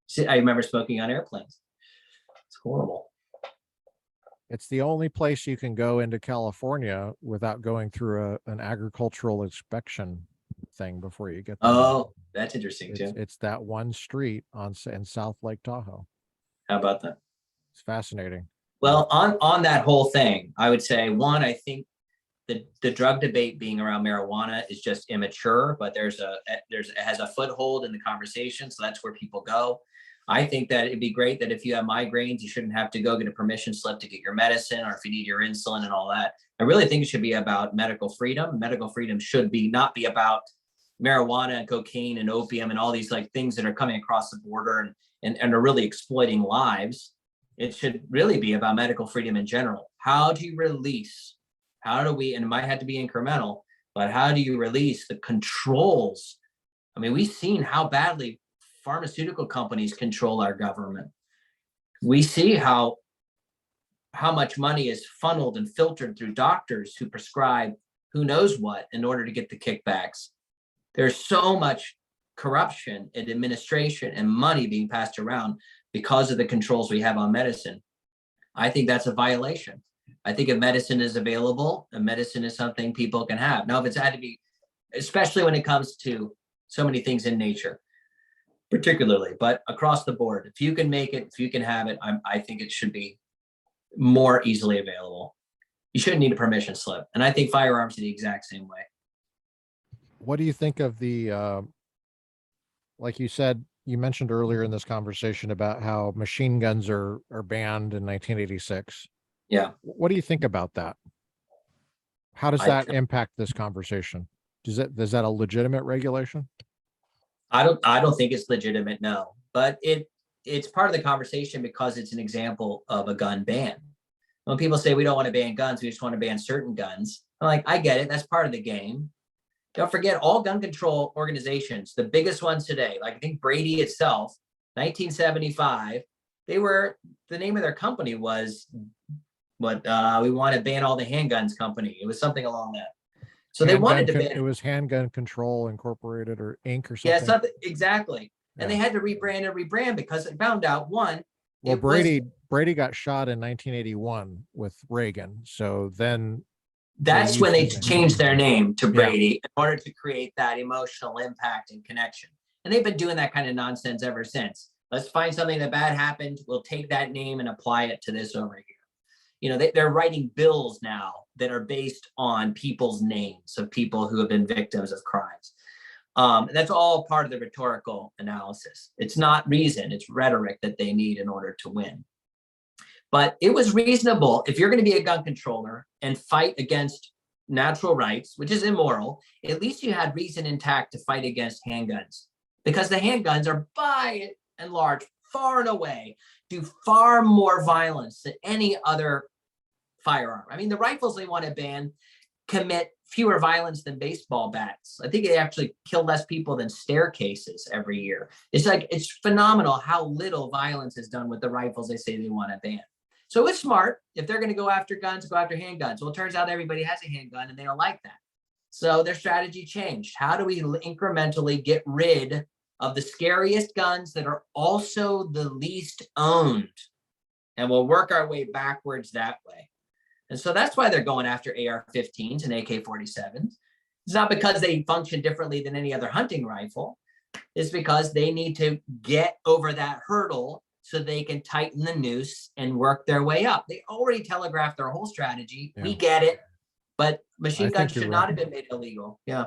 See, I remember smoking on airplanes. It's horrible. It's the only place you can go into California without going through an agricultural inspection thing before you get there. Oh, that's interesting too. It's that one street in South Lake Tahoe. How about that? It's fascinating. Well, on that whole thing, I would say, one, I think the drug debate being around marijuana is just immature, but it has a foothold in the conversation. So that's where people go. I think that it'd be great that if you have migraines, you shouldn't have to go get a permission slip to get your medicine, or if you need your insulin and all that. I really think it should be about medical freedom. Medical freedom should not be about marijuana and cocaine and opium and all these like things that are coming across the border and are really exploiting lives. It should really be about medical freedom in general. How do you release? How do we, and it might have to be incremental, but how do you release the controls? I mean, we've seen how badly pharmaceutical companies control our government. We see how much money is funneled and filtered through doctors who prescribe who knows what in order to get the kickbacks. There's so much corruption and administration and money being passed around because of the controls we have on medicine. I think that's a violation. I think if medicine is available, and medicine is something people can have. Now, if it's had to be, especially when it comes to so many things in nature, particularly, but across the board, if you can make it, if you can have it, I think it should be more easily available. You shouldn't need a permission slip. And I think firearms are the exact same way. What do you think of the, like you said, you mentioned earlier in this conversation about how machine guns are banned in 1986. Yeah. What do you think about that? How does that impact this conversation? Is that a legitimate regulation? I don't think it's legitimate, no. But it's part of the conversation because it's an example of a gun ban. When people say we don't want to ban guns, we just want to ban certain guns, I'm like, I get it. That's part of the game. Don't forget, all gun control organizations, the biggest ones today, like I think Brady itself, 1975, the name of their company was we want to ban all the handguns company. It was something along that. So they wanted to ban. It was Handgun Control Incorporated or Inc. or something. Yeah, something exactly. And they had to rebrand because they found out one. Well, Brady got shot in 1981 with Reagan. So then that's when they changed their name to Brady in order to create that emotional impact and connection. And they've been doing that kind of nonsense ever since. Let's find something that bad happened. We'll take that name and apply it to this over here. You know, they're writing bills now that are based on people's names of people who have been victims of crimes. And that's all part of the rhetorical analysis. It's not reason, it's rhetoric that they need in order to win. But it was reasonable, if you're going to be a gun controller and fight against natural rights, which is immoral, at least you had reason intact to fight against handguns, because the handguns are by and large, far and away, do far more violence than any other firearm. I mean, the rifles they want to ban commit fewer violence than baseball bats. I think they actually kill less people than staircases every year. It's phenomenal how little violence is done with the rifles they say they want to ban. So it's smart. If they're going to go after guns, go after handguns. Well, it turns out everybody has a handgun and they don't like that. So their strategy changed. How do we incrementally get rid of the scariest guns that are also the least owned? And we'll work our way backwards that way. And so that's why they're going after AR-15s and AK-47s. It's not because they function differently than any other hunting rifle. It's because they need to get over that hurdle so they can tighten the noose and work their way up. They already telegraphed their whole strategy. Yeah. We get it. But machine guns should not have been made illegal. Yeah.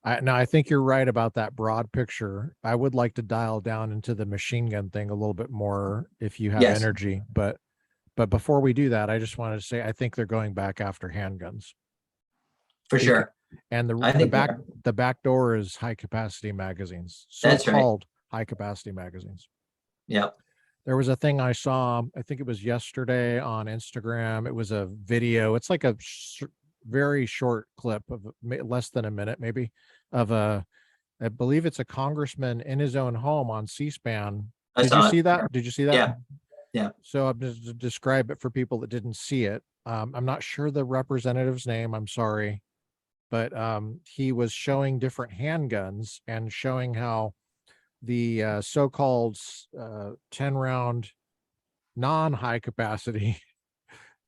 I think you're right about that broad picture. I would like to dial down into the machine gun thing a little bit more if you have energy. But before we do that, I just wanted to say I think they're going back after handguns. For sure. And the back door is high capacity magazines. So-called high capacity magazines. Yep. There was a thing I saw, I think it was yesterday on Instagram. It was a video. It's like a very short clip of less than a minute, maybe, of I believe it's a congressman in his own home on C-SPAN. Did you see that? Did you see that? Yeah. Yeah. So I'm just to describe it for people that didn't see it. I'm not sure the representative's name. I'm sorry. But he was showing different handguns and showing how the so-called 10-round non-high capacity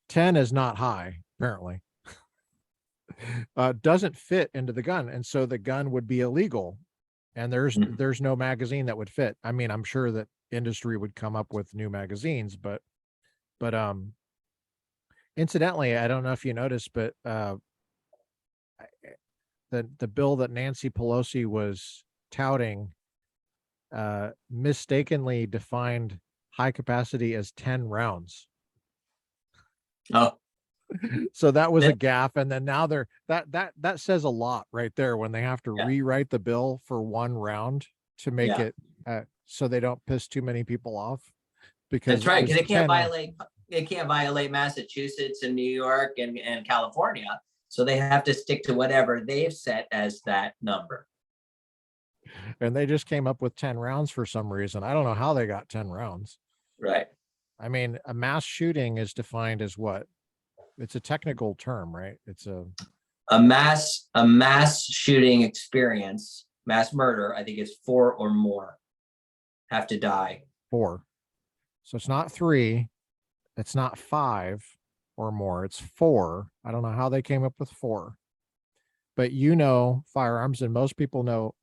10 is not high, apparently, doesn't fit into the gun. And so the gun would be illegal. And there's no magazine that would fit. I mean, I'm sure that industry would come up with new magazines, but incidentally, I don't know if you noticed, but the bill that Nancy Pelosi was touting mistakenly defined high capacity as 10 rounds. Oh, So that was a gaffe. And then now that says a lot right there when they have to rewrite the bill for 1 round to make it so they don't piss too many people off. Because that's right, because it can't violate Massachusetts and New York and California. So they have to stick to whatever they've set as that number. And they just came up with 10 rounds for some reason. I don't know how they got 10 rounds. Right. I mean, a mass shooting is defined as what? It's a technical term, right? It's a mass shooting experience, mass murder. I think it's 4 or more have to die. 4. So it's not 3. It's not 5 or more. It's 4. I don't know how they came up with 4. But firearms, and most people know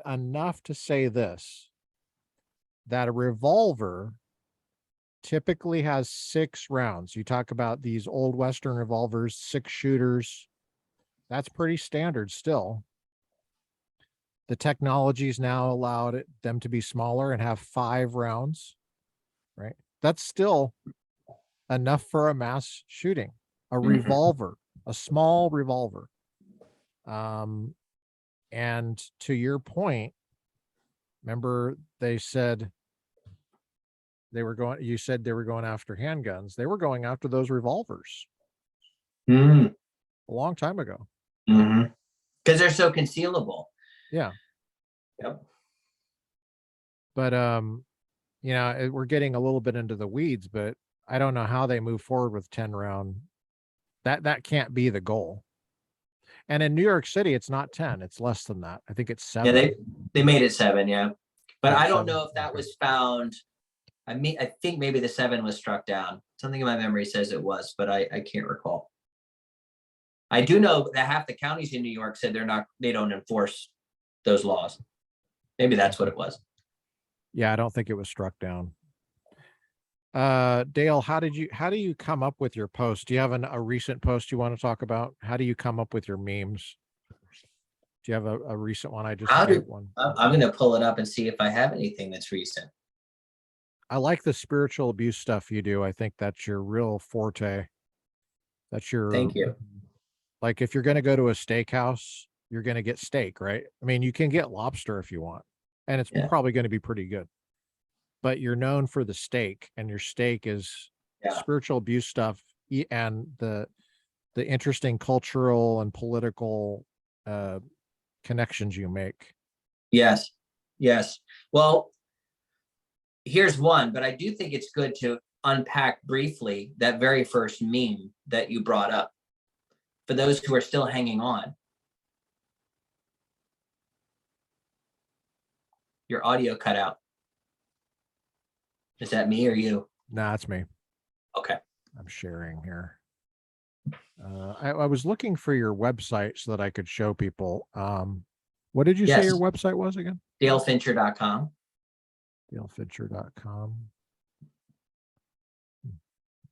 enough to say this, that a revolver typically has 6 rounds. You talk about these old Western revolvers, 6 shooters. That's pretty standard still. The technology's now allowed them to be smaller and have 5 rounds, right? That's still enough for a mass shooting. A revolver, a small revolver. And to your point, remember you said they were going after handguns. They were going after those revolvers a long time ago. Because they're so concealable. Yeah. Yep. But we're getting a little bit into the weeds, but I don't know how they move forward with 10 round. That can't be the goal. And in New York City, it's not 10. It's less than that. I think it's 7. Yeah, they made it 7. Yeah, but I don't know if that was found. I think maybe the 7 was struck down. Something in my memory says it was, but I can't recall. I do know that half the counties in New York said they don't enforce those laws. Maybe that's what it was. Yeah, I don't think it was struck down. Dale, how do you come up with your post? Do you have a recent post you want to talk about? How do you come up with your memes? Do you have a recent one? I just made one. I'm going to pull it up and see if I have anything that's recent. I like the spiritual abuse stuff you do. I think that's your real forte. Thank you. Like if you're going to go to a steakhouse, you're going to get steak, right? I mean, you can get lobster if you want, and it's probably going to be pretty good. But you're known for the steak, and your steak is spiritual abuse stuff and the interesting cultural and political connections you make. Yes. Well, here's one, but I do think it's good to unpack briefly that very first meme that you brought up for those who are still hanging on. Your audio cut out. Is that me or you? Nah, it's me. Okay. I'm sharing here. I was looking for your website so that I could show people. What did you say your website was again? DaleFincher.com. DaleFincher.com.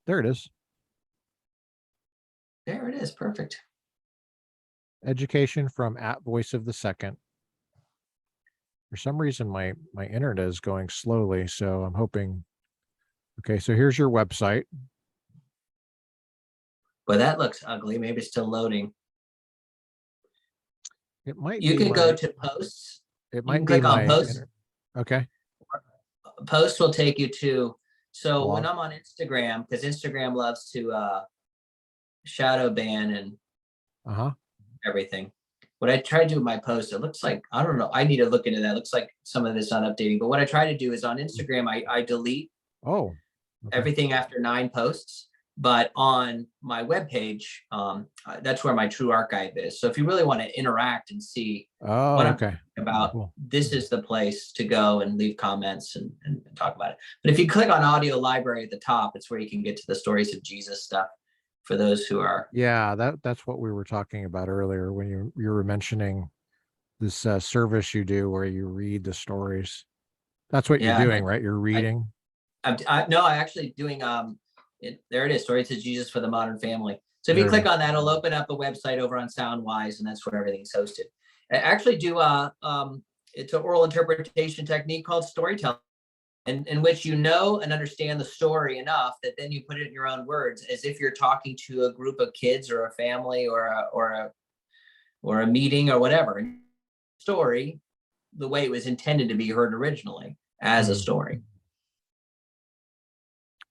There it is. There it is. Perfect. Education from @Voice of the Second. For some reason, my internet is going slowly, so I'm hoping. Okay, so here's your website. Well, that looks ugly. Maybe it's still loading. It might. You can go to posts. It might click on posts. Okay. Posts will take you to. So when I'm on Instagram, because Instagram loves to shadow ban and everything. What I try to do with my posts, it looks like, I don't know, I need to look into that. It looks like some of this not updating. But what I try to do is on Instagram, I delete everything after 9 posts. But on my webpage, that's where my true archive is. So if you really want to interact and see what I'm talking about, this is the place to go and leave comments and talk about it. But if you click on audio library at the top, it's where you can get to the stories of Jesus stuff for those who are. Yeah, that's what we were talking about earlier when you were mentioning this service you do where you read the stories. That's what you're doing, right? You're reading. I'm actually doing there it is, Stories of Jesus for the Modern Family. So if you Very click nice. on that, it'll open up a website over on Soundwise, and that's where everything's hosted. I actually do it's an oral interpretation technique called storytelling, in which you know and understand the story enough that then you put it in your own words, as if you're talking to a group of kids or a family or a meeting or whatever. Story, the way it was intended to be heard originally, as a story.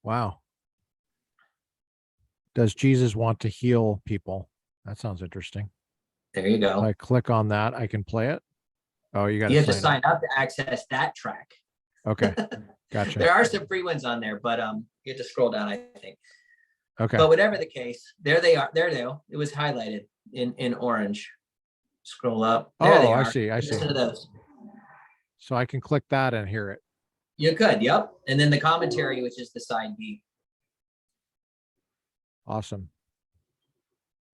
Wow. Does Jesus want to heal people? That sounds interesting. There you go. If I click on that, I can play it. Oh, you got You have to sign sign up to access that track. Okay. Gotcha. There are some free ones on there, but you have to scroll down, I think. Okay. But whatever the case, there they are. There they go. It was highlighted in orange. Scroll up. There they are. I see. I see. Listen to those. So I can click that and hear it. You could, yep. And then the commentary, which is the side B. Awesome.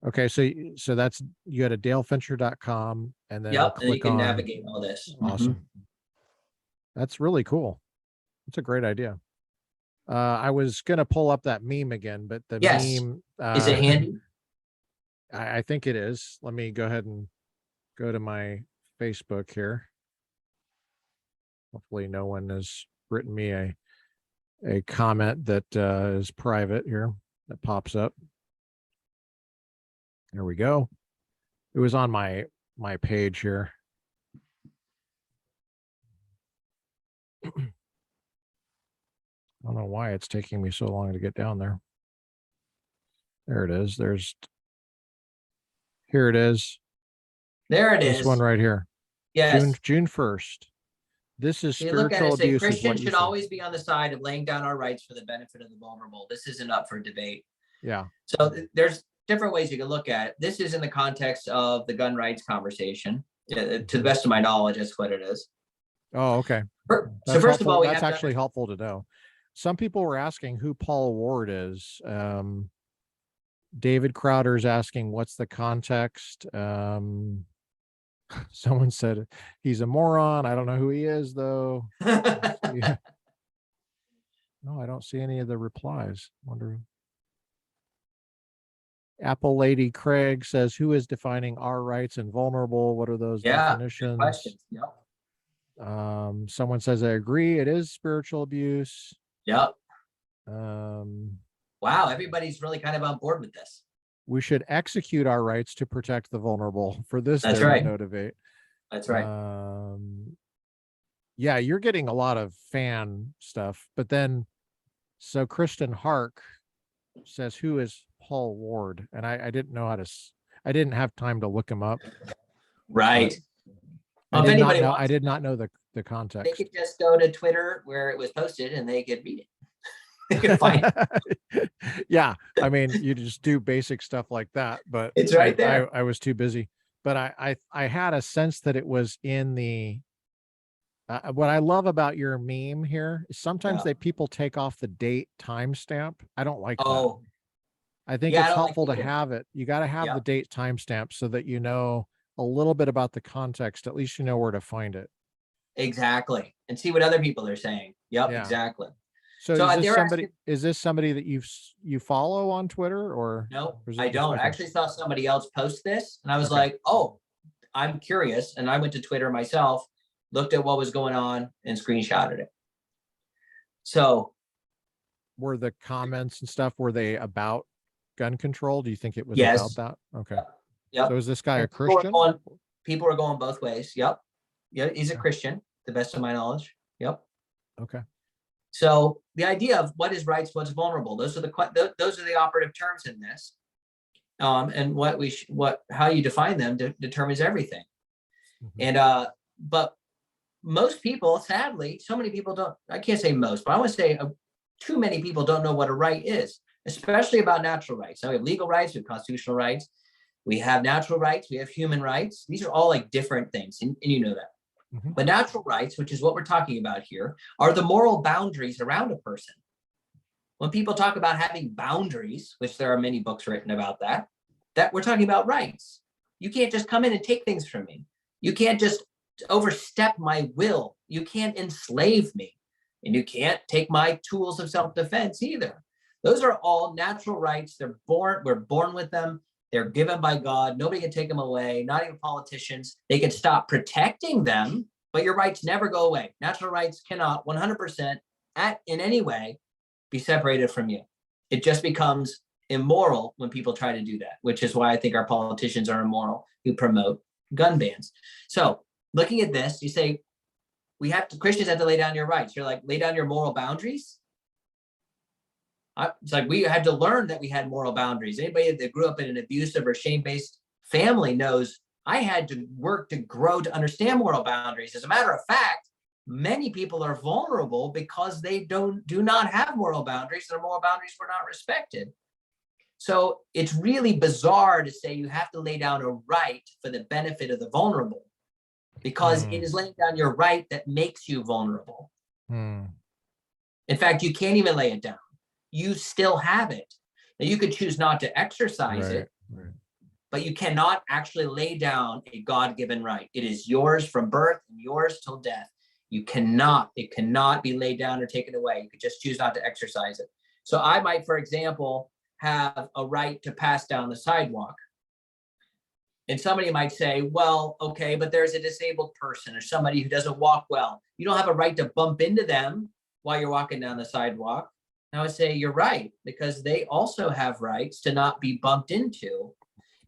Okay, so that's, you go to dalefincher.com and then Yep, and you click can on navigate all this. Awesome. That's really cool. It's a great idea. I was gonna pull up that meme again, but the Yes. meme Is it handy? I think it is. Let me go ahead and go to my Facebook here. Hopefully no one has written me a comment that is private here that pops up. There we go. It was on my page here. I don't know why it's taking me so long to get down there. There it is. Here it is. There it is. This one right here. Yes. June 1st. This is You look at spiritual it, say abuse. Christians should always be on the side of laying down our rights for the benefit of the vulnerable. This isn't up for debate. Yeah. So there's different ways you can look at it. This is in the context of the gun rights conversation. To the best of my knowledge, that's what it is. Oh, okay. So first of all, that's actually helpful to know. Some people were asking who Paul Ward is. David Crowder's asking, what's the context? Someone said he's a moron. I don't know who he is, though. Yeah. No, I don't see any of the replies. Wonder. Apple Lady Craig says, who is defining our rights and vulnerable? What are those definitions? Questions. Yep. Someone says, I agree. It is spiritual abuse. Yep. Wow. Everybody's really kind of on board with this. We should execute our rights to protect the vulnerable. For this, that's right. No debate. That's right. Yeah, you're getting a lot of fan stuff, but then, so Kristen Hark says, who is Paul Ward? And I didn't know how to, I didn't have time to look him up. Right. I did not know the context. They could just go to Twitter where it was posted and they could read it. They could find it. Yeah. I mean, you just do basic stuff like that, but it's right there. I was too busy, but I had a sense that it was in the, what I love about your meme here is sometimes people take off the date timestamp. I don't like that. I think it's helpful to have it. You got to have the date timestamp so that you know a little bit about the context. At least you know where to find it. Exactly. And see what other people are saying. Yep, exactly. So is this somebody that you follow on Twitter or? No, I don't. I actually saw somebody else post this and I was like, oh, I'm curious. And I went to Twitter myself, looked at what was going on and screenshotted it. So were the comments and stuff, were they about gun control? Do you think it was about that? Okay. Yep. So is this guy a Christian? People are going both ways. Yep. Yeah, he's a Christian, to the best of my knowledge. Yep. Okay. So the idea of what is rights, what's vulnerable, those are the operative terms in this. And how you define them determines everything. And but most people, sadly, so many people don't, I can't say most, but I want to say too many people don't know what a right is, especially about natural rights. Now we have legal rights, we have constitutional rights, we have natural rights, we have human rights. These are all like different things, and you know that. But natural rights, which is what we're talking about here, are the moral boundaries around a person. When people talk about having boundaries, which there are many books written about that we're talking about rights. You can't just come in and take things from me. You can't just overstep my will. You can't enslave me. And you can't take my tools of self-defense either. Those are all natural rights. We're born with them. They're given by God. Nobody can take them away, not even politicians. They can stop protecting them, but your rights never go away. Natural rights cannot 100% in any way be separated from you. It just becomes immoral when people try to do that, which is why I think our politicians are immoral who promote gun bans. So looking at this, you say, Christians have to lay down your rights. You're like, lay down your moral boundaries. It's like we had to learn that we had moral boundaries. Anybody that grew up in an abusive or shame-based family knows I had to work to grow to understand moral boundaries. As a matter of fact, many people are vulnerable because they do not have moral boundaries. Their moral boundaries were not respected. So it's really bizarre to say you have to lay down a right for the benefit of the vulnerable, because it is laying down your right that makes you vulnerable. In fact, you can't even lay it down. You still have it. Now, you could choose not to exercise it, but you cannot actually lay down a God-given right. It is yours from birth and yours till death. It cannot be laid down or taken away. You could just choose not to exercise it. So I might, for example, have a right to pass down the sidewalk. And somebody might say, well, okay, but there's a disabled person or somebody who doesn't walk well. You don't have a right to bump into them while you're walking down the sidewalk. And I would say you're right, because they also have rights to not be bumped into.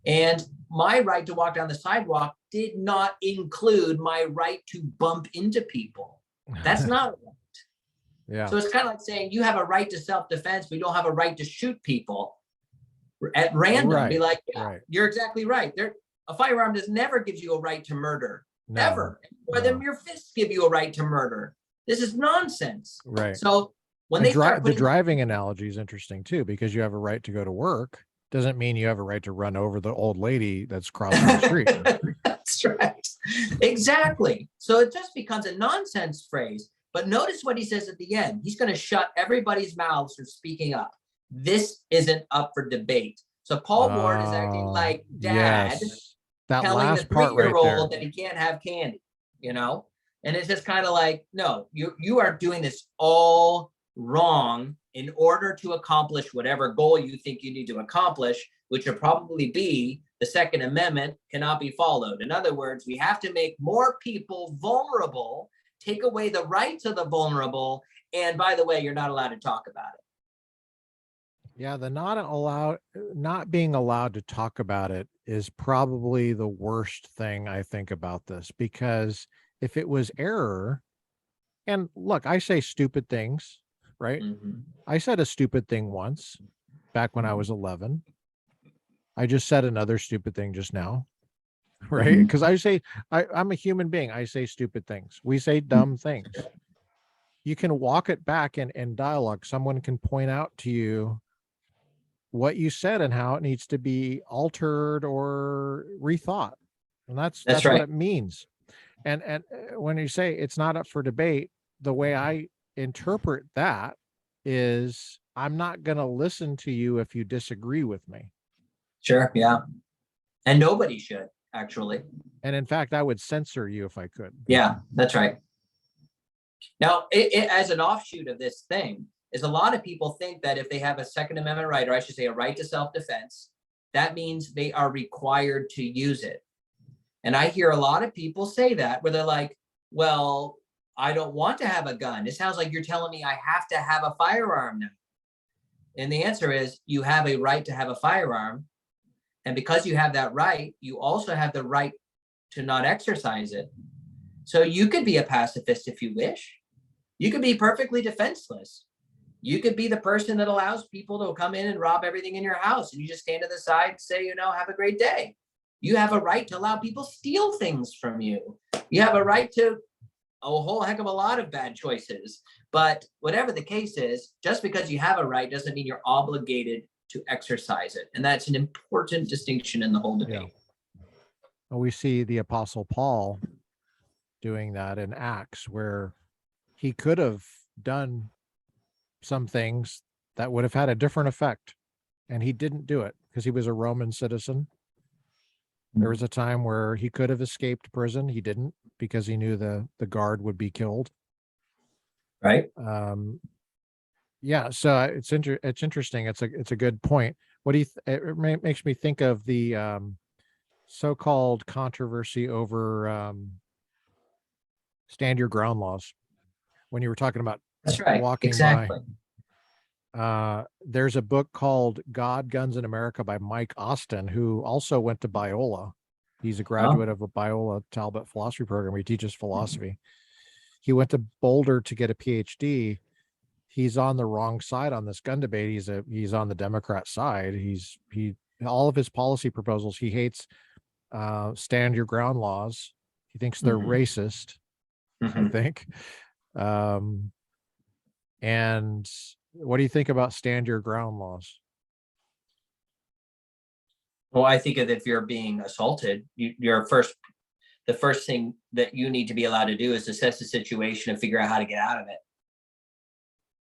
And my right to walk down the sidewalk did not include my right to bump into people. That's not right. Yeah. So it's kind of like saying you have a right to self-defense, but you don't have a right to shoot people at random. Right. Be like, yeah, you're exactly right. A firearm never gives you a right to murder, ever. More than your fists give you a right to murder. This is nonsense. Right. So when they start the driving analogy is interesting too, because you have a right to go to work doesn't mean you have a right to run over the old lady that's crossing the street. That's right. Exactly. So it just becomes a nonsense phrase. But notice what he says at the end. He's going to shut everybody's mouths from speaking up. This isn't up for debate. So Paul Ward is acting like dad, that telling the last part 3-year-old that he can't have candy, And it's just kind of like, no, you are doing this all wrong in order to accomplish whatever goal you think you need to accomplish, which would probably be the Second Amendment cannot be followed. In other words, we have to make more people vulnerable, take away the rights of the vulnerable. And by the way, you're not allowed to talk about it. Yeah, the not being allowed to talk about it is probably the worst thing I think about this, because if it was error, and look, I say stupid things, right? I said a stupid thing once back when I was 11. I just said another stupid thing just now, right? Because I'm a human being. I say stupid things. We say dumb things. You can walk it back in dialogue. Someone can point out to you what you said and how it needs to be altered or rethought. And that's right. What it means. And when you say it's not up for debate, the way I interpret that is I'm not going to listen to you if you disagree with me. Sure. Yeah. And nobody should, actually. And in fact, I would censor you if I could. Yeah, that's right. Now, as an offshoot of this thing, is a lot of people think that if they have a Second Amendment right, or I should say a right to self-defense, that means they are required to use it. And I hear a lot of people say that, where they're like, well, I don't want to have a gun. It sounds like you're telling me I have to have a firearm now. And the answer is you have a right to have a firearm. And because you have that right, you also have the right to not exercise it. So you could be a pacifist if you wish. You could be perfectly defenseless. You could be the person that allows people to come in and rob everything in your house, and you just stand to the side and say, have a great day. You have a right to allow people steal things from you. You have a right to a whole heck of a lot of bad choices. But whatever the case is, just because you have a right doesn't mean you're obligated to exercise it. And that's an important distinction in the whole debate. Yeah. Well, we see the Apostle Paul doing that in Acts, where he could have done some things that would have had a different effect, and he didn't do it because he was a Roman citizen. There was a time where he could have escaped prison. He didn't, because he knew the guard would be killed. Right. Yeah, so it's interesting. It's a good point. What do you makes me think of the so-called controversy over stand your ground laws when you were talking about That's right. walking by. Exactly. There's a book called God, Guns in America by Mike Austin, who also went to Biola. He's a Oh, graduate of a Biola Talbot philosophy program. He teaches philosophy. He went to Boulder to get a PhD. He's on the wrong side on this gun debate. He's on the Democrat side. He all of his policy proposals, he hates stand your ground laws. He thinks they're mhm, racist, I mhm. think. Um, and what do you think about stand your ground laws? Well, I think that if you're being assaulted, the first thing that you need to be allowed to do is assess the situation and figure out how to get out of it.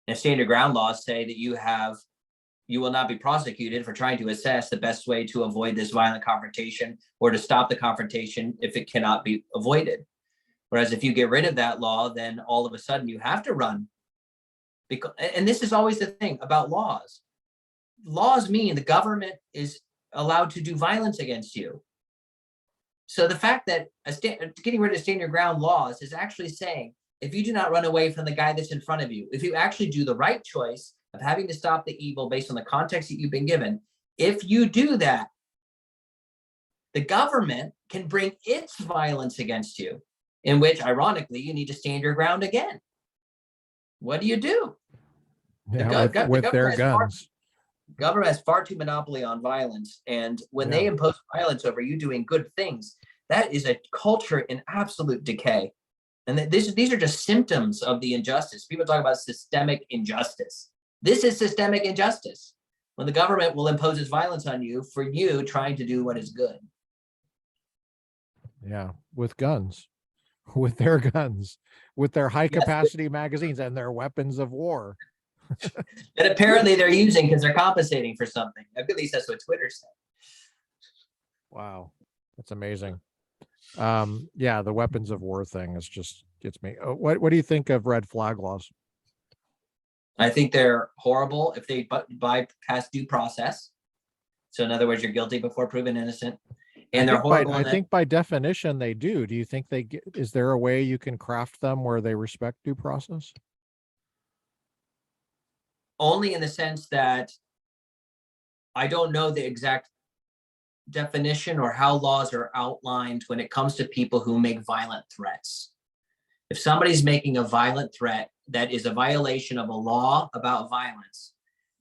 And stand your ground laws say that you will not be prosecuted for trying to assess the best way to avoid this violent confrontation or to stop the confrontation if it cannot be avoided. Whereas if you get rid of that law, then all of a sudden you have to run. Because, and this is always the thing about laws. Laws mean the government is allowed to do violence against you. So the fact that getting rid of stand your ground laws is actually saying, if you do not run away from the guy that's in front of you, if you actually do the right choice of having to stop the evil based on the context that you've been given, if you do that, the government can bring its violence against you, in which, ironically, you need to stand your ground again. What do you do? Yeah, The with their guns. government has far too monopoly on violence. And when Yeah. they impose violence over you doing good things, that is a culture in absolute decay. And these are just symptoms of the injustice. People talk about systemic injustice. This is systemic injustice when the government will impose its violence on you for you trying to do what is good. Yeah, with guns, with their guns, with their high Yes, capacity magazines and their weapons of war. that apparently they're using because they're compensating for something. At least that's what Twitter said. Wow, that's amazing. Yeah, the weapons of war thing is just gets me. What do you think of red flag laws? I think they're horrible if they bypass due process. So in other words, you're guilty before proven innocent. And they're horrible. I think by definition they do. Do you think is there a way you can craft them where they respect due process? Only in the sense that I don't know the exact definition or how laws are outlined when it comes to people who make violent threats. If somebody's making a violent threat that is a violation of a law about violence,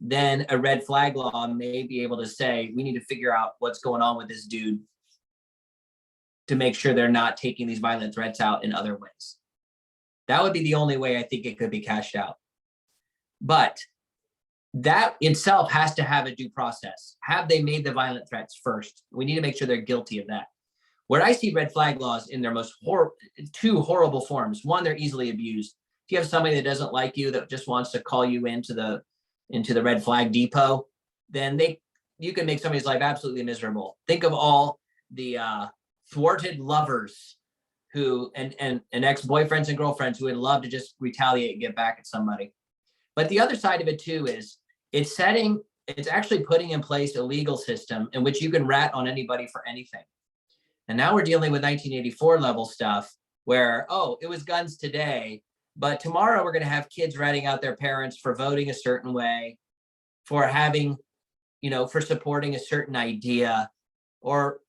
then a red flag law may be able to say, we need to figure out what's going on with this dude to make sure they're not taking these violent threats out in other ways. That would be the only way I think it could be cashed out. But that itself has to have a due process. Have they made the violent threats first? We need to make sure they're guilty of that. Where I see red flag laws in their two horrible forms. One, they're easily abused. If you have somebody that doesn't like you, that just wants to call you into the red flag depot, then you can make somebody's life absolutely miserable. Think of all the thwarted lovers who and ex-boyfriends and girlfriends who would love to just retaliate and get back at somebody. But the other side of it too is it's actually putting in place a legal system in which you can rat on anybody for anything. And now we're dealing with 1984 level stuff where, oh, it was guns today, but tomorrow we're going to have kids ratting out their parents for voting a certain way, for having, for supporting a certain idea, or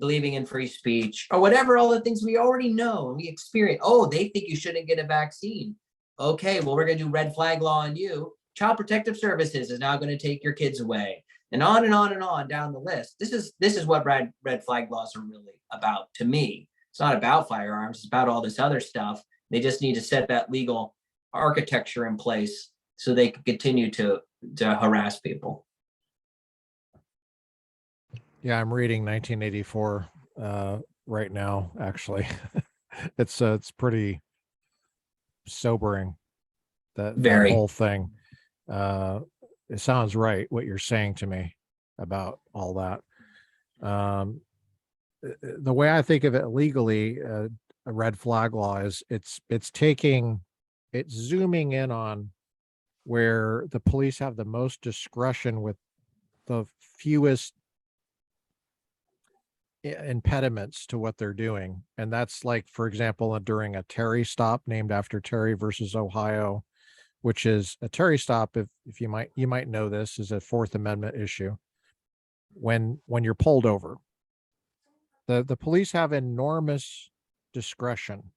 believing in free speech, or whatever, all the things we already know and we experience. Oh, they think you shouldn't get a vaccine. Okay, well, we're going to do red flag law on you. Child Protective Services is now going to take your kids away. And on and on and on down the list. This is what red flag laws are really about to me. It's not about firearms. It's about all this other stuff. They just need to set that legal architecture in place so they can continue to harass people. Yeah, I'm reading 1984 right now. Actually, it's pretty sobering. That whole thing. It sounds right what you're saying to me about all that. The way I think of it legally, a red flag law is it's zooming in on where the police have the most discretion with the fewest impediments to what they're doing. And that's like, for example, during a Terry stop named after Terry versus Ohio, which is a Terry stop, if you might know, this is a Fourth Amendment issue. When you're pulled over, the police have enormous discretion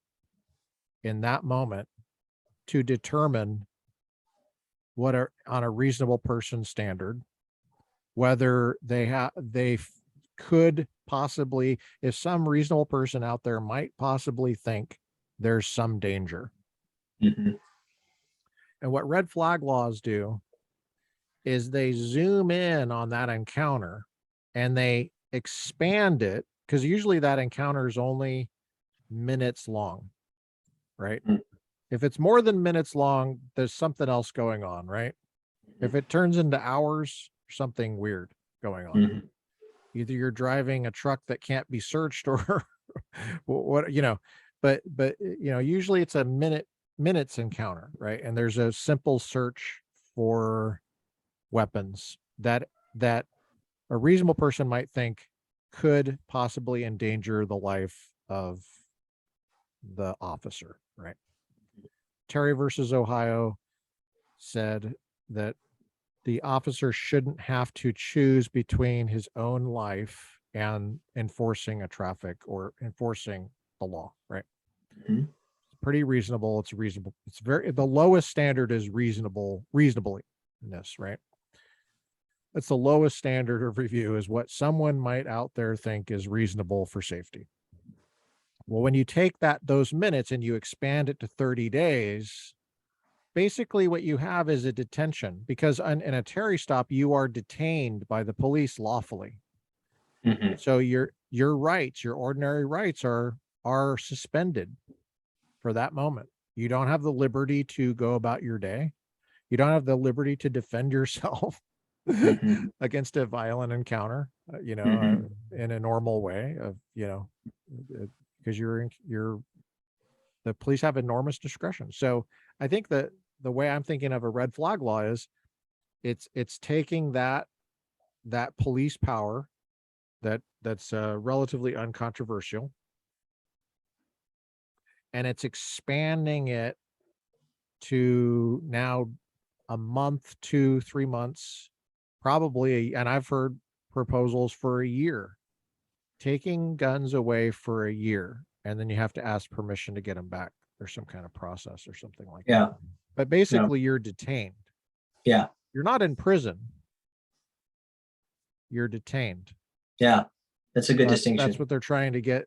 in that moment to determine what are on a reasonable person standard, whether they could possibly, if some reasonable person out there might possibly think there's some danger. Mm-hmm. And what red flag laws do is they zoom in on that encounter and they expand it, because usually that encounter is only minutes long, right? Mm-hmm. If it's more than minutes long, there's something else going on, right? If it turns into hours, something weird going on. Mm-hmm. Either you're driving a truck that can't be searched, or what, but usually it's a minutes encounter, right? And there's a simple search for weapons that a reasonable person might think could possibly endanger the life of the officer, right? Terry versus Ohio said that the officer shouldn't have to choose between his own life and enforcing a traffic or enforcing the law, right? Mm-hmm. It's pretty reasonable. It's reasonable. It's the lowest standard is reasonableness, right? That's the lowest standard of review, is what someone might out there think is reasonable for safety. Well, when you take those minutes and you expand it to 30 days, basically what you have is a detention, because in a Terry stop, you are detained by the police lawfully. Mm-hmm. So your rights, your ordinary rights are suspended for that moment. You don't have the liberty to go about your day. You don't have the liberty to defend yourself Mm-hmm. against a violent encounter, Mm-hmm. in a normal way of, because the police have enormous discretion. So I think that the way I'm thinking of a red flag law is it's taking that police power that's relatively uncontroversial, and it's expanding it to now a month, 2-3 months, probably, and I've heard proposals for a year, taking guns away for a year, and then you have to ask permission to get them back. There's some kind of process or something like Yeah. that. But basically, you're detained. Yeah. You're not in prison. You're detained. Yeah. That's a good distinction. That's what they're trying to get,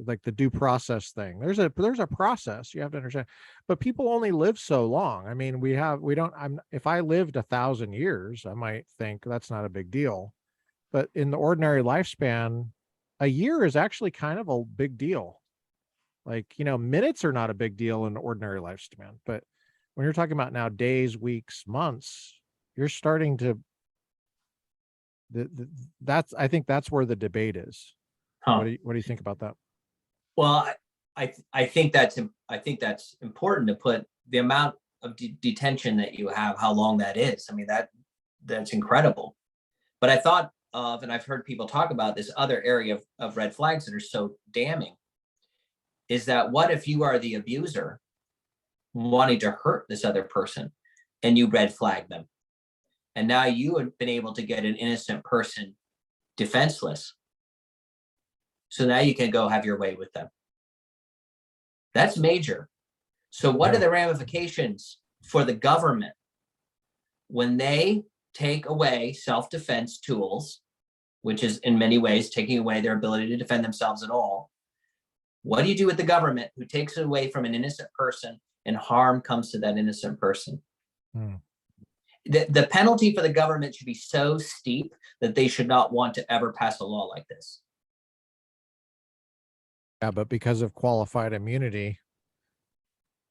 like the due process thing. There's a process you have to understand, but people only live so long. I mean, if I lived 1,000 years, I might think that's not a big deal, but in the ordinary lifespan, a year is actually kind of a big deal. Like, minutes are not a big deal in the ordinary lifespan, but when you're talking about now days, weeks, months, you're starting to I think that's where the debate is. Huh. What do you think about that? Well, I think that's important to put the amount of detention that you have, how long that is. I mean, that's incredible. But I thought of, and I've heard people talk about this other area of red flags that are so damning, is that what if you are the abuser wanting to hurt this other person and you red flag them? And now you have been able to get an innocent person defenseless. So now you can go have your way with them. That's major. So what are the ramifications for the government when they take away self-defense tools, which is in many ways taking away their ability to defend themselves at all? What do you do with the government who takes it away from an innocent person and harm comes to that innocent person? The penalty for the government should be so steep that they should not want to ever pass a law like this. Yeah, but because of qualified immunity,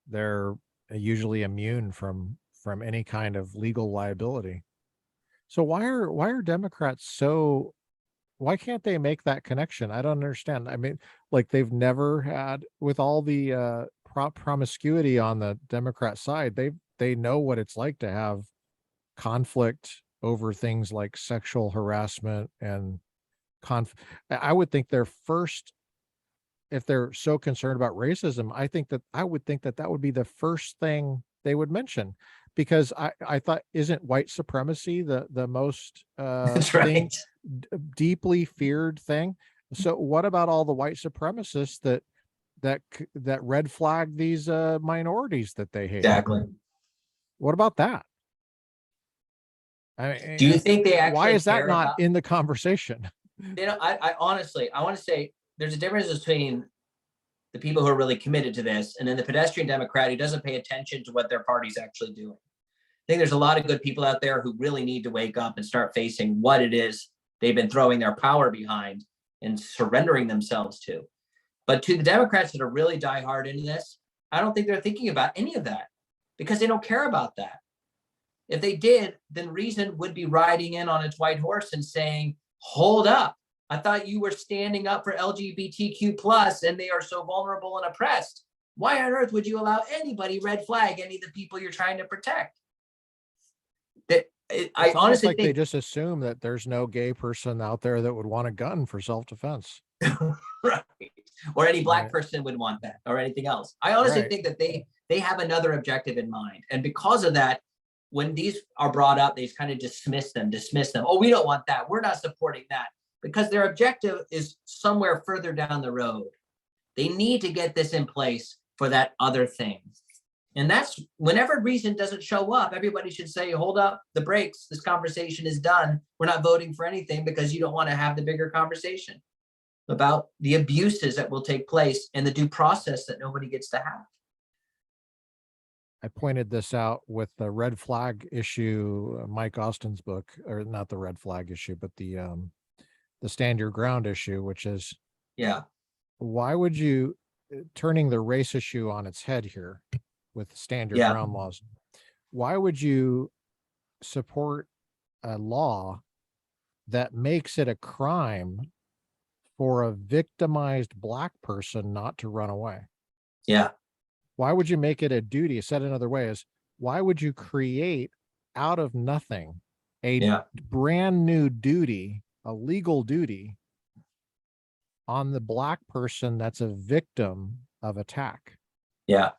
they're usually immune from any kind of legal liability. So why are Democrats why can't they make that connection? I don't understand. I mean, like, they've never had, with all the promiscuity on the Democrat side, they've they know what it's like to have conflict over things like sexual harassment and I would think their first, if they're so concerned about racism, I would think that that would be the first thing they would mention, because I thought, isn't white supremacy the most That's right. deeply feared thing? So what about all the white supremacists that red flag these minorities that they hate? Exactly. What about that? Do you think they actually why is that care not about, in the conversation? I honestly, I want to say there's a difference between the people who are really committed to this and then the pedestrian Democrat who doesn't pay attention to what their party's actually doing. I think there's a lot of good people out there who really need to wake up and start facing what it is they've been throwing their power behind and surrendering themselves to. But to the Democrats that are really diehard into this, I don't think they're thinking about any of that because they don't care about that. If they did, then reason would be riding in on its white horse and saying, hold up, I thought you were standing up for LGBTQ plus and they are so vulnerable and oppressed. Why on earth would you allow anybody red flag any of the people you're trying to protect? I honestly think think they just assume that there's no gay person out there that would want a gun for self-defense. right. Or any black Right. person would want that or anything else. I honestly Right. think that they have another objective in mind. And because of that, when these are brought up, they just kind of dismiss them. Oh, we don't want that. We're not supporting that, because their objective is somewhere further down the road. They need to get this in place for that other thing. And that's whenever reason doesn't show up, everybody should say, hold up the brakes. This conversation is done. We're not voting for anything because you don't want to have the bigger conversation about the abuses that will take place and the due process that nobody gets to have. I pointed this out with the red flag issue, Mike Austin's book, or not the red flag issue, but the stand your ground issue, which is, Yeah. why would you, turning the race issue on its head here with stand your ground laws, why would you support a law that makes it a crime for a victimized black person not to run away? Yeah. Why would you make it a duty? Said another way is, why would you create out of nothing a brand new duty, a legal duty on the black person that's a victim of attack? Yeah.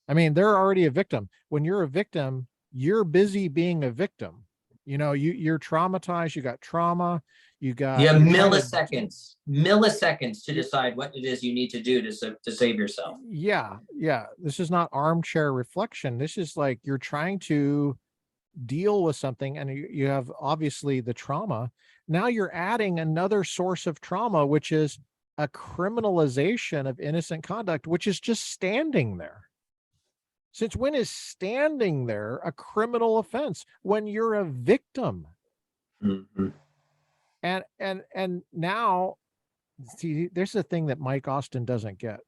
I mean, they're already a victim. When you're a victim, you're busy being a victim. You know, you're traumatized, you got trauma, you have milliseconds to decide what it is you need to do to save yourself. Yeah. This is not armchair reflection. This is like you're trying to deal with something and you have obviously the trauma. Now you're adding another source of trauma, which is a criminalization of innocent conduct, which is just standing there. Since when is standing there a criminal offense? When you're a victim. Mm-hmm. And now, see, there's the thing that Mike Austin doesn't get.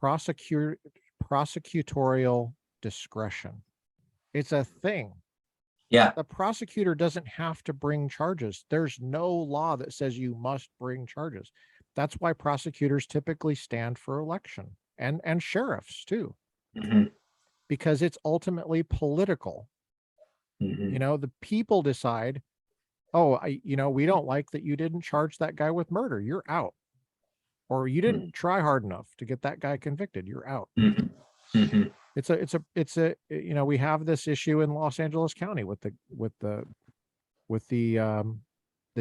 Prosecutorial discretion. It's a thing. Yeah. The prosecutor doesn't have to bring charges. There's no law that says you must bring charges. That's why prosecutors typically stand for election, and sheriffs too. Mm-hmm. Because it's ultimately political. Mm-hmm. You know, the people decide, oh, we don't like that you didn't charge that guy with murder. You're out. Or you didn't try hard enough to get that guy convicted. You're out. Mm-hmm. Mm-hmm. It's a we have this issue in Los Angeles County with the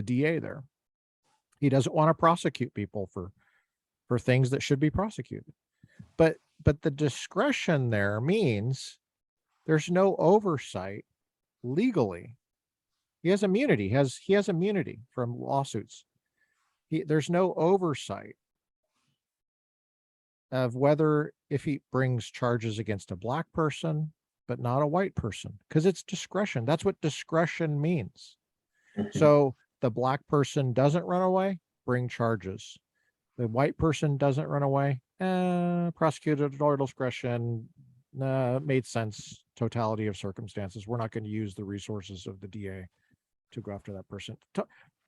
DA there. He doesn't want to prosecute people for things that should be prosecuted. But the discretion there means there's no oversight legally. He has immunity. He has immunity from lawsuits. There's no oversight of whether, if he brings charges against a black person but not a white person, because it's discretion. That's what discretion means. Mm-hmm. So the black person doesn't run away, bring charges. The white person doesn't run away, prosecutorial discretion, made sense, totality of circumstances. We're not going to use the resources of the DA to go after that person.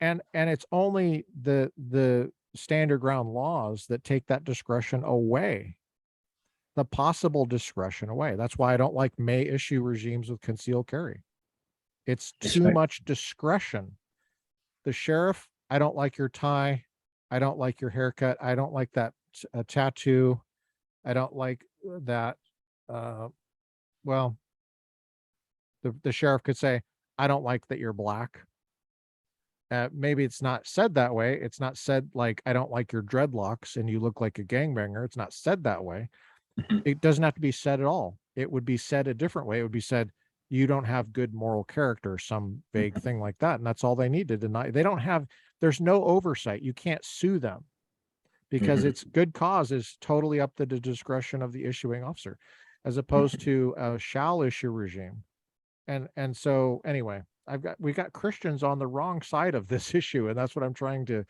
And it's only the stand your ground laws that take that discretion away. the possible discretion away. That's why I don't like may issue regimes with concealed carry. It's That's too right. much discretion. The sheriff, I don't like your tie. I don't like your haircut. I don't like that tattoo. I don't like that. Well, the sheriff could say, I don't like that you're black. Maybe it's not said that way. It's not said like, I don't like your dreadlocks and you look like a gangbanger. It's not said that way. Mhm. It doesn't have to be said at all. It would be said a different way. It would be said, you don't have good moral character, some vague Mhm. thing like that. And that's all they need to deny. They don't have, there's no oversight. You can't sue them because Mhm. it's good cause is totally up to the discretion of the issuing officer, as opposed to a shall issue regime. And so anyway, we got Christians on the wrong side of this issue, and that's what I'm trying to.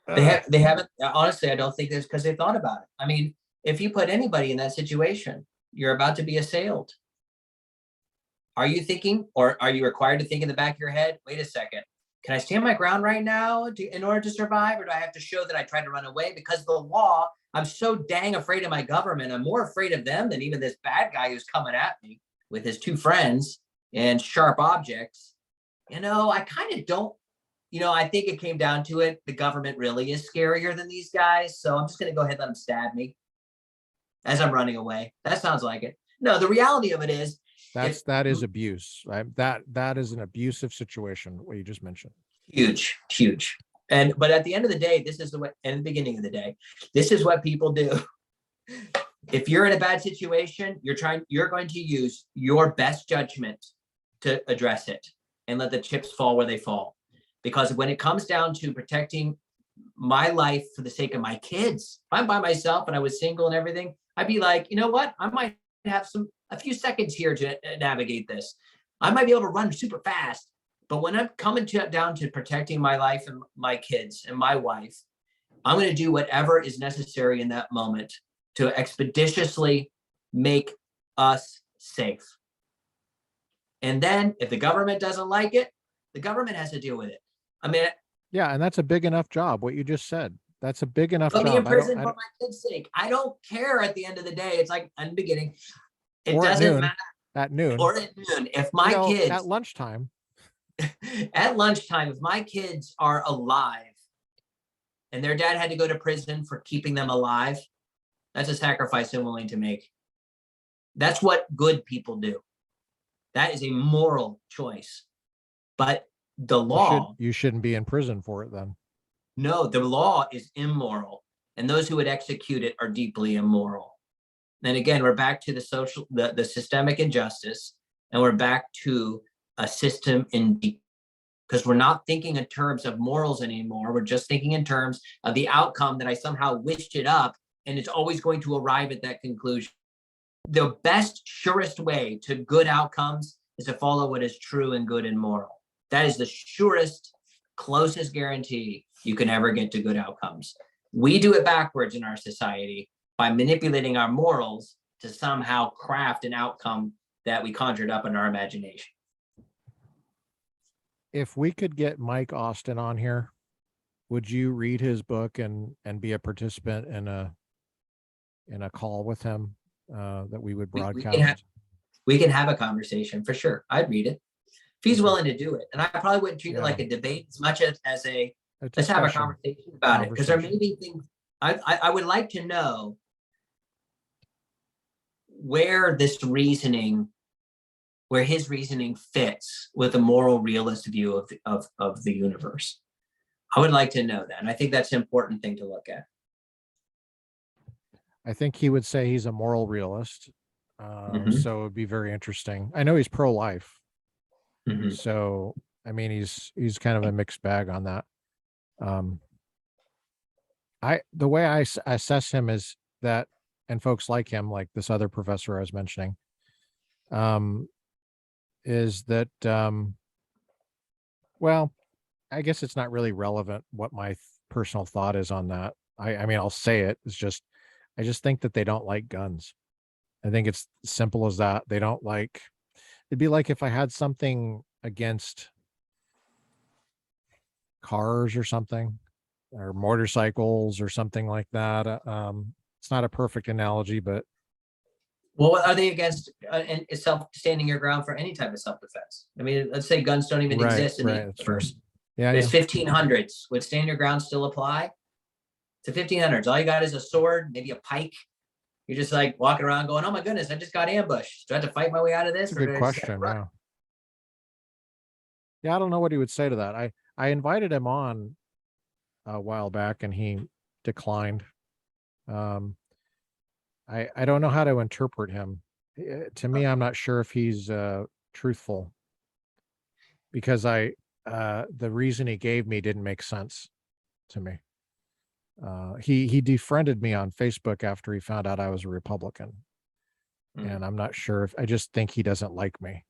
They haven't, honestly, I don't think it's because they thought about it. I mean, if you put anybody in that situation, you're about to be assailed. Are you thinking, or are you required to think in the back of your head, wait a second, can I stand my ground right now in order to survive? Or do I have to show that I tried to run away? Because the law, I'm so dang afraid of my government. I'm more afraid of them than even this bad guy who's coming at me with his two friends and sharp objects. I kind of don't, I think it came down to it. The government really is scarier than these guys. So I'm just going to go ahead and let them stab me as I'm running away. That sounds like it. No, the reality of it is, that is abuse, right? That is an abusive situation, what you just mentioned. huge. But at the end of the day, this is the way, and the beginning of the day, this is what people do. If you're in a bad situation, you're going to use your best judgment to address it and let the chips fall where they fall. Because when it comes down to protecting my life for the sake of my kids, if I'm by myself and I was single and everything, I'd be like, you know what? I might have a few seconds here to navigate this. I might be able to run super fast, but when I'm coming down to protecting my life and my kids and my wife, I'm going to do whatever is necessary in that moment to expeditiously make us safe. And then if the government doesn't like it, the government has to deal with it. I mean, yeah, and that's a big enough job. What you just said, that's a big enough put me in job. prison for my kids' sake. I don't care at the end of the day. It's like in the beginning. It or doesn't at matter. noon, Or at noon. If my kids at lunchtime. at lunchtime, if my kids are alive and their dad had to go to prison for keeping them alive, that's a sacrifice I'm willing to make. That's what good people do. That is a moral choice. But the law, You shouldn't be in prison for it then. no, the law is immoral, and those who would execute it are deeply immoral. And again, we're back to the systemic injustice, and we're back to a system in because we're not thinking in terms of morals anymore. We're just thinking in terms of the outcome that I somehow wished it up, and it's always going to arrive at that conclusion. The best, surest way to good outcomes is to follow what is true and good and moral. That is the surest, closest guarantee you can ever get to good outcomes. We do it backwards in our society by manipulating our morals to somehow craft an outcome that we conjured up in our imagination. If we could get Mike Austin on here, would you read his book and be a participant in a call with him that we would broadcast? We can have a conversation for sure. I'd read it if he's willing to do it. And I probably wouldn't treat it like a debate as much as a let's have a conversation about it. Because there may be things I would like to know where his reasoning fits with a moral realist view of the universe. I would like to know that. And I think that's an important thing to look at. I think he would say he's a moral realist. So it would be very interesting. I know he's pro-life. So, I mean, he's kind of a mixed bag on that. The way I assess him is that, and folks like him, like this other professor I was mentioning, is that, well, I guess it's not really relevant what my personal thought is on that. I mean, I'll say it. It's just, I just think that they don't like guns. I think it's simple as that. They don't like, it'd be like if I had something against cars or something, or motorcycles or something like that. It's not a perfect analogy, but Well, are they against standing your ground for any type of self-defense? I mean, let's say guns don't even exist in the universe. Yeah, There's 1500s. Would stand your ground still apply? To 1500s, all you got is a sword, maybe a pike. You're just like walking around going, "Oh my goodness, I just got ambushed. Do I have to fight my way out of this?" That's a good question. Yeah, I don't know what he would say to that. I invited him on a while back, and he declined. I don't know how to interpret him. To me, I'm not sure if he's truthful, because the reason he gave me didn't make sense to me. He defriended me on Facebook after he found out I was a Republican, and I'm not sure if, I just think he doesn't like me,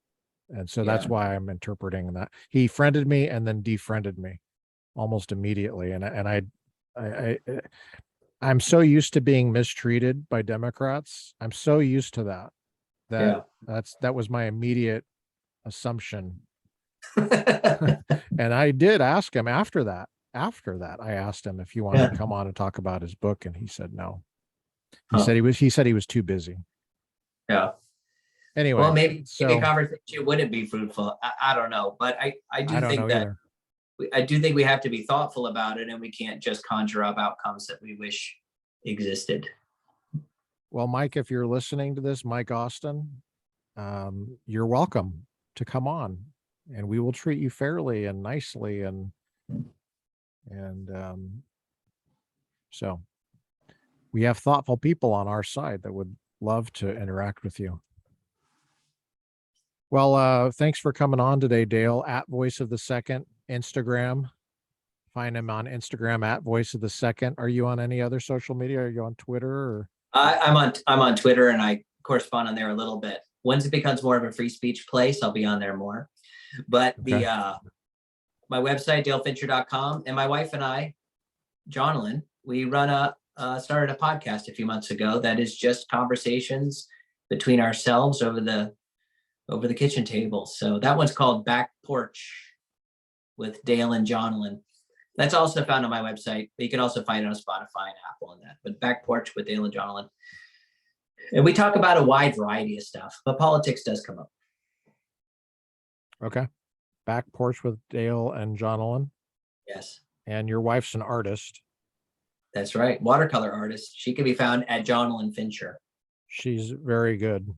and so that's why I'm interpreting that. He friended me and then defriended me almost immediately, and I'm so used to being mistreated by Democrats. I'm so used to that that was my immediate assumption. And I did ask him after that. I asked him if he wanted to come on and talk about his book, and he said no. He said he was too busy. Yeah. Anyway, well, maybe a conversation wouldn't be fruitful. I don't know, but I do think that I do think we have to be thoughtful about it, and we can't just conjure up outcomes that we wish existed. Well, Mike, if you're listening to this, Mike Austin, you're welcome to come on, and we will treat you fairly and nicely, and so we have thoughtful people on our side that would love to interact with you. Well, thanks for coming on today, Dale. At Voice of the Second, Instagram. Find him on Instagram at Voice of the Second. Are you on any other social media? Are you on Twitter? Or? I'm on Twitter, and I correspond on there a little bit. Once it becomes more of a free speech place, I'll be on there more. But my website, dalefincher.com, and my wife and I, Jonalyn, we started a podcast a few months ago that is just conversations between ourselves over the kitchen table. So that one's called Back Porch with Dale and Jonalyn. That's also found on my website. You can also find it on Spotify and Apple and that. But Back Porch with Dale and Jonalyn. And we talk about a wide variety of stuff, but politics does come up. Okay. Back Porch with Dale and Jonalyn. Yes. And your wife's an artist. That's right. Watercolor artist. She can be found at Dale Fincher. She's very good.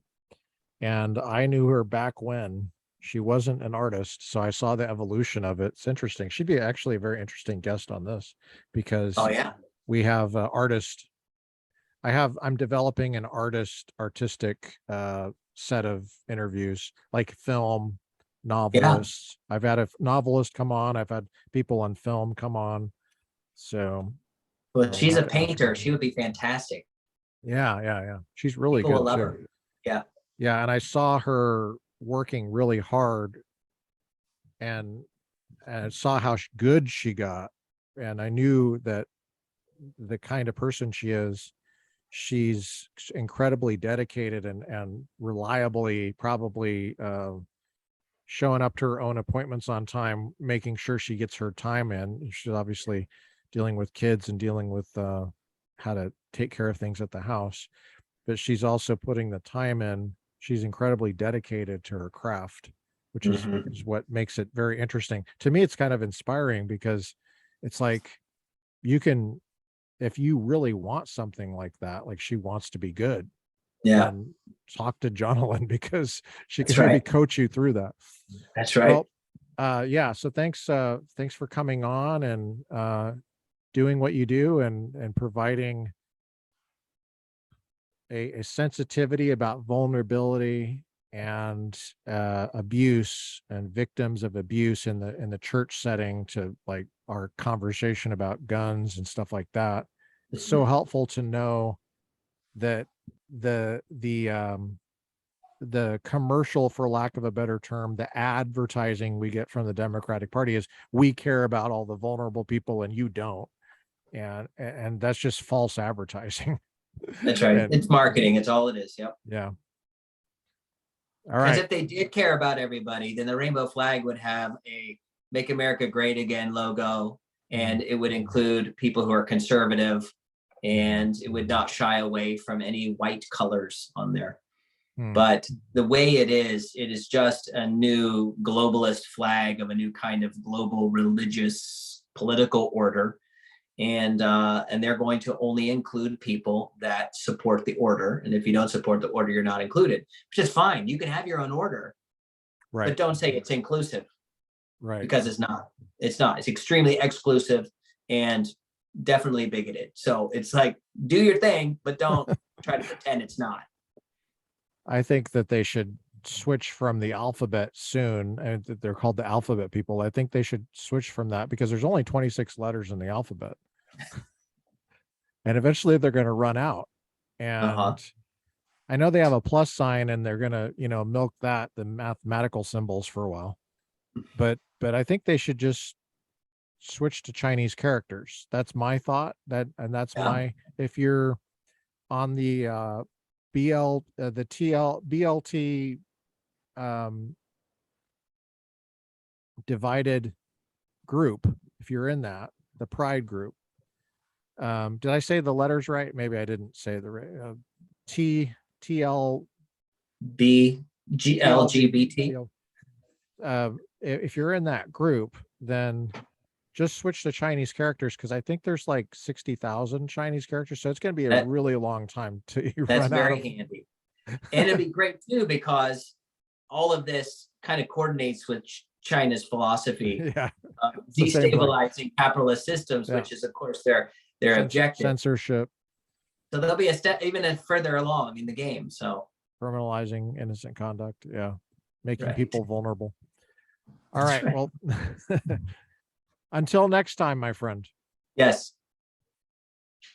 And I knew her back when she wasn't an artist, so I saw the evolution of it. It's interesting. She'd be actually a very interesting guest on this, because we have artist. I'm developing an artistic set of interviews, like film, novelists. I've had a novelist come on. I've had people on film come on. So, well, she's a painter. She would be fantastic. Yeah. She's really good too. Yeah, and I saw her working really hard, and I saw how good she got, and I knew that the kind of person she is, she's incredibly dedicated and reliably probably showing up to her own appointments on time, making sure she gets her time in. She's obviously dealing with kids and dealing with how to take care of things at the house, but she's also putting the time in. She's incredibly dedicated to her craft, which is what makes it very interesting. To me, it's kind of inspiring, because it's like, you can, if you really want something like that, like she wants to be good, and talk to Jonalyn, because she can maybe coach you through that. That's right. Well, so thanks for coming on and doing what you do, and providing a sensitivity about vulnerability and abuse and victims of abuse in the church setting, to like our conversation about guns and stuff like that. It's so helpful to know that the commercial, for lack of a better term, the advertising we get from the Democratic Party is, we care about all the vulnerable people and you don't, and that's just false advertising. That's right. It's marketing. It's all it is. Yep. Yeah. All right. Because if they did care about everybody, then the rainbow flag would have a "Make America Great Again" logo, and it would include people who are conservative, and it would not shy away from any white colors on there. But the way it is just a new globalist flag of a new kind of global religious political order. And they're going to only include people that support the order. And if you don't support the order, you're not included, which is fine. You can have your own order, Right. but don't say it's inclusive. Right. Because it's not. It's extremely exclusive and definitely bigoted. So it's like, do your thing, but don't try to pretend it's not. I think that they should switch from the alphabet soon, and they're called the alphabet people. I think they should switch from that because there's only 26 letters in the alphabet. And eventually they're going to run out. And I know they have a plus sign and they're going to, milk that, the mathematical symbols, for a while. But I think they should just switch to Chinese characters. That's my thought. If you're on the BLT divided group, if you're in that, the pride group, did I say the letters right? Maybe I didn't say the right. TL B G LGBT. If you're in that group, then just switch to Chinese characters, because I think there's like 60,000 Chinese characters, so it's going to be a really long time to that's run very out of. handy. And it'd be great too, because all of this kind of coordinates with China's philosophy of destabilizing capitalist systems, which is, of course, their objective. Censorship. So they'll be a step even further along in the game. So criminalizing innocent conduct, making people vulnerable. All right, well, until next time, my friend. Yes.